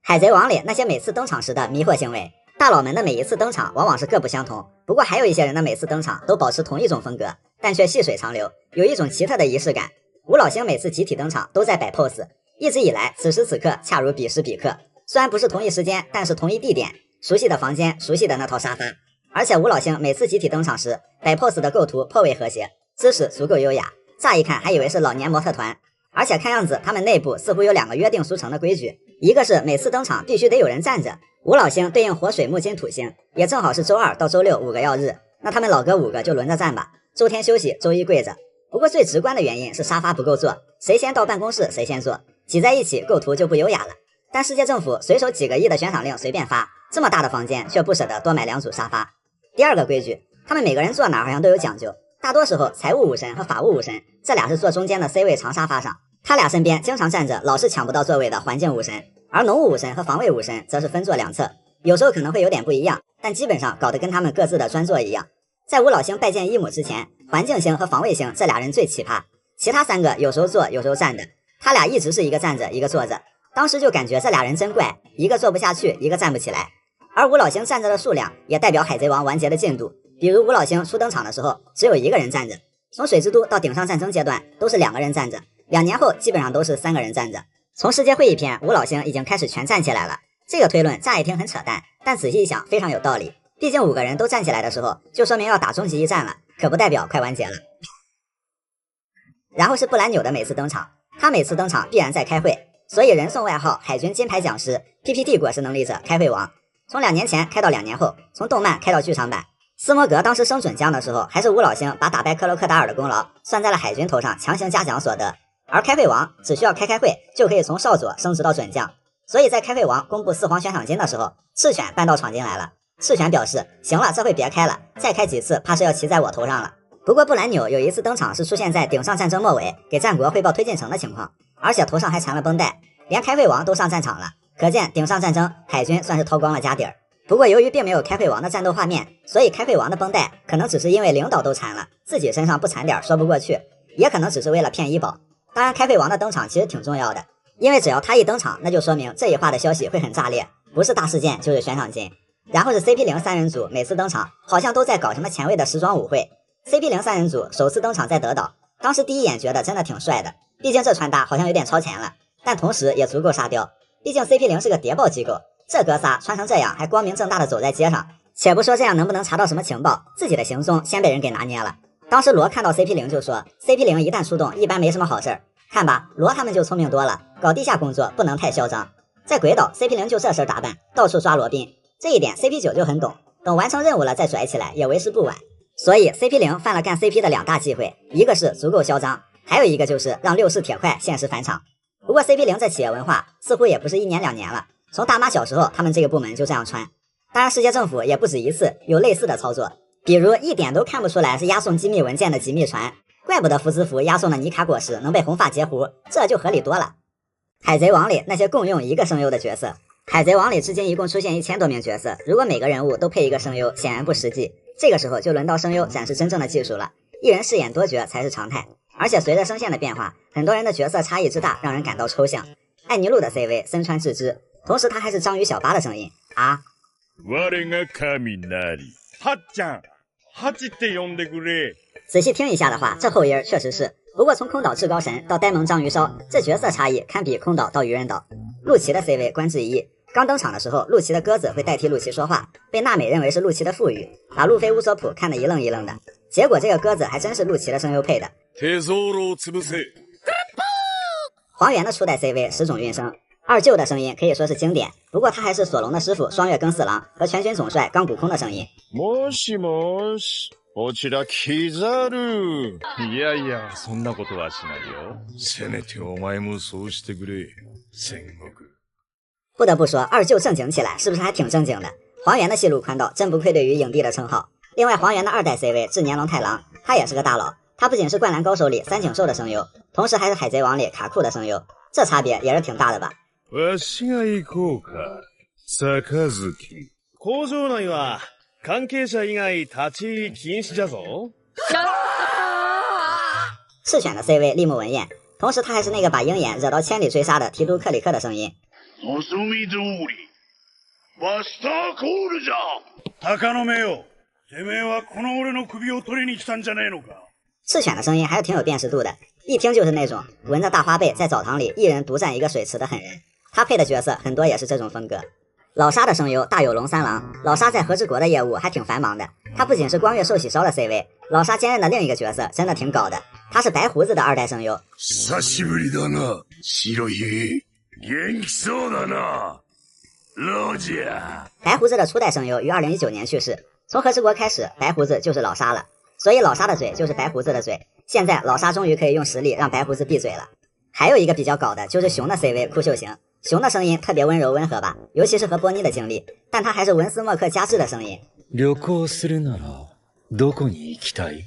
海贼王里那些每次登场时的迷惑行为，大佬们的每一次登场往往是各不相同，不过还有一些人的每次登场都保持同一种风格，但却细水长流，有一种奇特的仪式感。五老星每次集体登场都在摆 pose， 一直以来此时此刻恰如彼时彼刻，虽然不是同一时间，但是同一地点，熟悉的房间，熟悉的那套沙发。而且五老星每次集体登场时摆 pose 的构图颇为和谐，姿势足够优雅，乍一看还以为是老年模特团。而且看样子他们内部似乎有2个约定俗成的规矩，一个是每次登场必须得有人站着，五老星对应火水木金土星，也正好是周2到周65个曜日，那他们老哥5个就轮着站吧，周天休息，周一跪着。不过最直观的原因是沙发不够坐，谁先到办公室谁先坐，挤在一起构图就不优雅了。但世界政府随手几个亿的悬赏令随便发，这么大的房间却不舍得多买2组沙发。第二个规矩，他们每个人坐哪好像都有讲究，大多时候财务武神和法务武神这俩是坐中间的 C 位长沙发上，他俩身边经常站着老是抢不到座位的环境武神，而农务武神和防卫武神则是分坐2侧，有时候可能会有点不一样，但基本上搞得跟他们各自的专座一样。在五老星拜见伊姆之前，环境星和防卫星这俩人最奇葩，其他3个有时候坐有时候站的，他俩一直是一个站着一个坐着，当时就感觉这俩人真怪，一个坐不下去，一个站不起来。而五老星站着的数量也代表海贼王完结的进度，比如五老星初登场的时候只有1个人站着，从水之都到顶上战争阶段都是2个人站着，2年后基本上都是3个人站着。从世界会议篇，五老星已经开始全站起来了，这个推论乍一听很扯淡，但仔细一想非常有道理，毕竟5个人都站起来的时候就说明要打终极一战了，可不代表快完结了。然后是布兰纽的每次登场，他每次登场必然在开会，所以人送外号海军金牌讲师、 PPT 果实能力者、开会王，从2年前开到2年后，从动漫开到剧场版。斯摩格当时升准将的时候，还是五老星把打败克洛克达尔的功劳算在了海军头上，强行嘉奖所得，而开会王只需要开会就可以从少佐升职到准将，所以在开会王公布4皇悬赏金的时候，赤犬半道闯进来了，赤犬表示，行了，这回别开了，再开几次怕是要骑在我头上了。不过布兰纽有一次登场是出现在顶上战争末尾，给战国汇报推进程的情况，而且头上还缠了绷带，连开会王都上战场了，可见顶上战争海军算是掏光了家底儿。不过由于并没有开会王的战斗画面，所以开会王的绷带可能只是因为领导都缠了，自己身上不缠点说不过去，也可能只是为了骗医保。当然开会王的登场其实挺重要的，因为只要他一登场，那就说明这一话的消息会很炸裂，不是大事件就是悬赏金。然后是 CP0 三人组，每次登场好像都在搞什么前卫的时装舞会。CP0 三人组首次登场在德岛，当时第一眼觉得真的挺帅的，毕竟这穿搭好像有点超前了，但同时也足够沙雕，毕竟 CP0 是个谍报机构，这哥仨穿成这样还光明正大的走在街上，且不说这样能不能查到什么情报，自己的行踪先被人给拿捏了。当时罗看到 CP0 就说 CP0 一旦出动一般没什么好事儿，看吧，罗他们就聪明多了，搞地下工作不能太嚣张。在鬼岛 CP0 就这身打扮，到处抓罗宾，这一点 CP9 就很懂，等完成任务了再拽起来也为时不晚。所以 CP0 犯了干 CP 的2大忌讳，一个是足够嚣张，还有一个就是让六世铁块现实返场。不过 CP0 这企业文化似乎也不是1年2年了，从大妈小时候他们这个部门就这样穿。当然世界政府也不止一次有类似的操作，比如一点都看不出来是押送机密文件的机密船，怪不得福兹福押送的尼卡果实能被红发截胡，这就合理多了。海贼王里那些共用一个声优的角色，海贼王里至今一共出现1000多名角色，如果每个人物都配一个声优，显然不实际。这个时候就轮到声优展示真正的技术了，一人饰演多角才是常态。而且随着声线的变化，很多人的角色差异之大，让人感到抽象。艾尼路的 CV 身川智之，同时他还是章鱼小八的声音啊。仔细听一下的话，这后音确实是。不过从空岛至高神到呆萌章鱼烧，这角色差异堪比空岛到愚人岛。陆琪的 CV 官至一，刚登场的时候，陆琪的鸽子会代替陆琪说话，被娜美认为是陆琪的腹语，把路飞乌索普看得一愣一愣的。结果这个鸽子还真是陆琪的声优配的。黄猿的初代 CV 石冢运生，二舅的声音可以说是经典，不过他还是索隆的师傅双月耕四郎和全军总帅冈古空的声音。もしもしこちらキザル。いやいや、そんなことはしないよ。せめてお前もそうしてくれ。戦国。不得不说，二舅正经起来是不是还挺正经的？黄猿的戏路宽道，真不愧对于影帝的称号。另外，黄猿的2代 CV 志年龙太郎，他也是个大佬，他不仅是灌篮高手里三井寿的声优，同时还是海贼王里卡库的声优，这差别也是挺大的吧。わしが行こうか。杯。工場内は関係者以外立ち入り禁止じゃぞ。赤犬的 CV 立木文彦，同时他还是那个把鹰眼惹到千里追杀的提督克里克的声音。望み通り、バスターコールじゃ。鷹の目よ、てめえはこの俺の首を取りに来たんじゃねえのか。赤犬的声音还是挺有辨识度的，一听就是那种纹着大花背在澡堂里一人独占一个水池的狠人。他配的角色很多也是这种风格。老沙的声优大有龙三郎，老沙在和之国的业务还挺繁忙的，他不仅是光月寿喜烧的 CV， 老沙兼任的另一个角色真的挺搞的，他是白胡子的2代声优。久しぶりだな、白い。元気そうだな、ロジャー。白胡子的初代声优于2019年去世，从和之国开始，白胡子就是老沙了，所以老沙的嘴就是白胡子的嘴。现在老沙终于可以用实力让白胡子闭嘴了。还有一个比较搞的就是熊的 CV 酷秀行，熊的声音特别温柔温和吧，尤其是和波妮的经历，但他还是文斯莫克加治的声音。旅行するならどこに行きたい？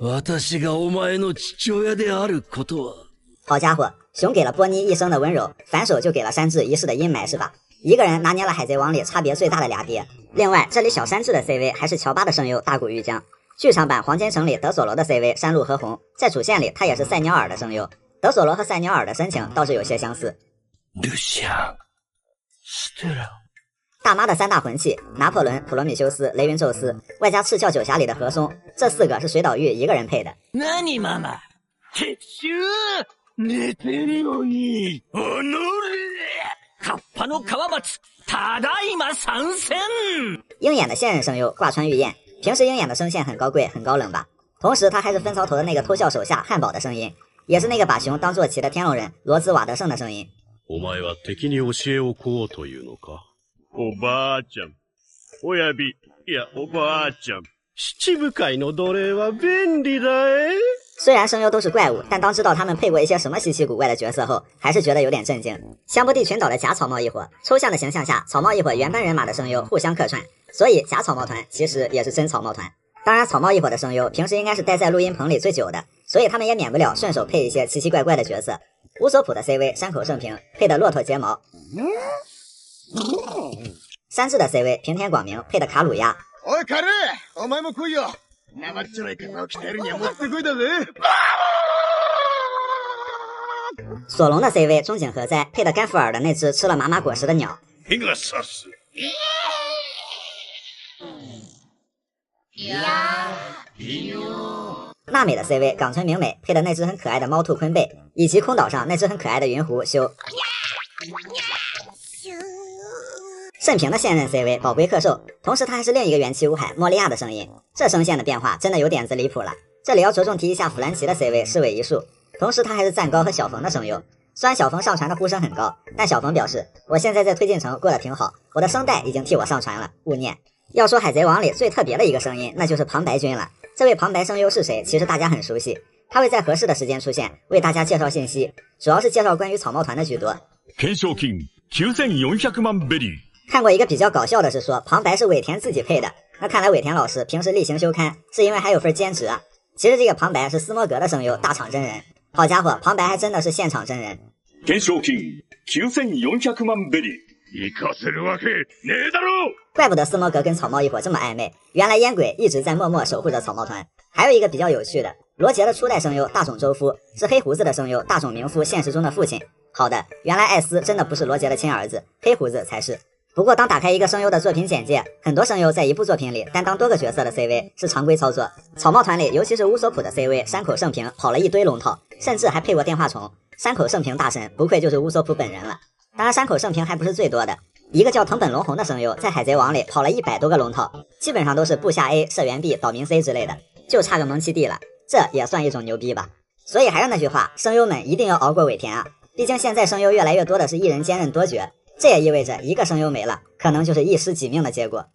私がお前の父親であることは。好家伙，熊给了波妮一生的温柔，反手就给了山治一世的阴霾是吧？一个人拿捏了海贼王里差别最大的俩爹。另外这里小山治的 CV 还是乔巴的声优大谷玉江，剧场版黄金城里德索罗的 CV 山路和红，在主线里他也是赛鸟尔的声优。德索罗和赛鸟尔的深情倒是有些相似。大妈的3大魂器拿破仑、普罗米修斯、雷云宙斯，外加赤鞘九侠里的和松，这4个是水岛玉一个人配的。何ママ？撤収！寝てるのに。おのれ！カッパの川松、ただいま参戦。鹰眼的现任声优挂川玉彦，平时鹰眼的声线很高贵很高冷吧，同时他还是分槽头的那个偷笑手下汉堡的声音，也是那个把熊当坐骑的天龙人罗兹瓦德胜的声音。お前は敵に教えをこうというのか。おばあちゃん、親指、いやおばあちゃん、七部会の奴隷は便利だえ。虽然声优都是怪物，但当知道他们配过一些什么稀奇古怪的角色后，还是觉得有点震惊。香波地群岛的假草帽一伙，抽象的形象下，草帽一伙原班人马的声优互相客串，所以假草帽团其实也是真草帽团。当然，草帽一伙的声优平时应该是待在录音棚里最久的，所以他们也免不了顺手配一些奇奇怪怪的角色。乌索普的 CV 山口胜平配的骆驼睫毛，山治的 CV 平田广明配的卡鲁亚。おいカル、お前も来いよ。生っちょろい方を鍛えるにはもってこいだぜ。索隆的 CV 中井和哉配的甘福尔的那只吃了麻麻果实的鸟。ペガサス。娜美的 CV 冈村明美配的那只很可爱的猫兔昆贝，以及空岛上那只很可爱的云狐修。慎平的现任 CV 宝龟克兽，同时他还是另一个元气乌海莫利亚的声音，这声线的变化真的有点子离谱了。这里要着重提一下弗兰奇的 CV 是尾一树，同时他还是赞高和小冯的声优。虽然小冯上传的呼声很高，但小冯表示我现在在推进城过得挺好，我的声带已经替我上传了，勿念。要说海贼王里最特别的一个声音，那就是旁白君了。这位旁白声优是谁？其实大家很熟悉，他会在合适的时间出现，为大家介绍信息，主要是介绍关于草帽团的居多。懸賞金9400万ベリー。看过一个比较搞笑的是说旁白是尾田自己配的，那看来尾田老师平时例行休刊是因为还有份兼职啊。其实这个旁白是斯摩格的声优大场真人，好家伙，旁白还真的是现场真人。懸賞金9400万ベリー。行かせるわけねえだろ。怪不得斯摩格跟草帽一伙这么暧昧，原来烟鬼一直在默默守护着草帽团。还有一个比较有趣的，罗杰的初代声优大冢周夫是黑胡子的声优大冢明夫现实中的父亲。好的，原来艾斯真的不是罗杰的亲儿子，黑胡子才是。不过当打开一个声优的作品简介，很多声优在一部作品里担当多个角色的 CV 是常规操作。草帽团里尤其是乌索普的 CV 山口胜平跑了一堆龙套，甚至还配过电话虫。山口胜平大神不愧就是乌索普本人了。当然山口胜平还不是最多的，一个叫藤本龙宏的声优在海贼王里跑了100多个龙套，基本上都是部下 A 射源 B 导明 C 之类的，就差个萌七 D 了，这也算一种牛逼吧。所以还是那句话，声优们一定要熬过尾田啊，毕竟现在声优越来越多的是一人兼任多角，这也意味着一个声优没了，可能就是一尸几命的结果。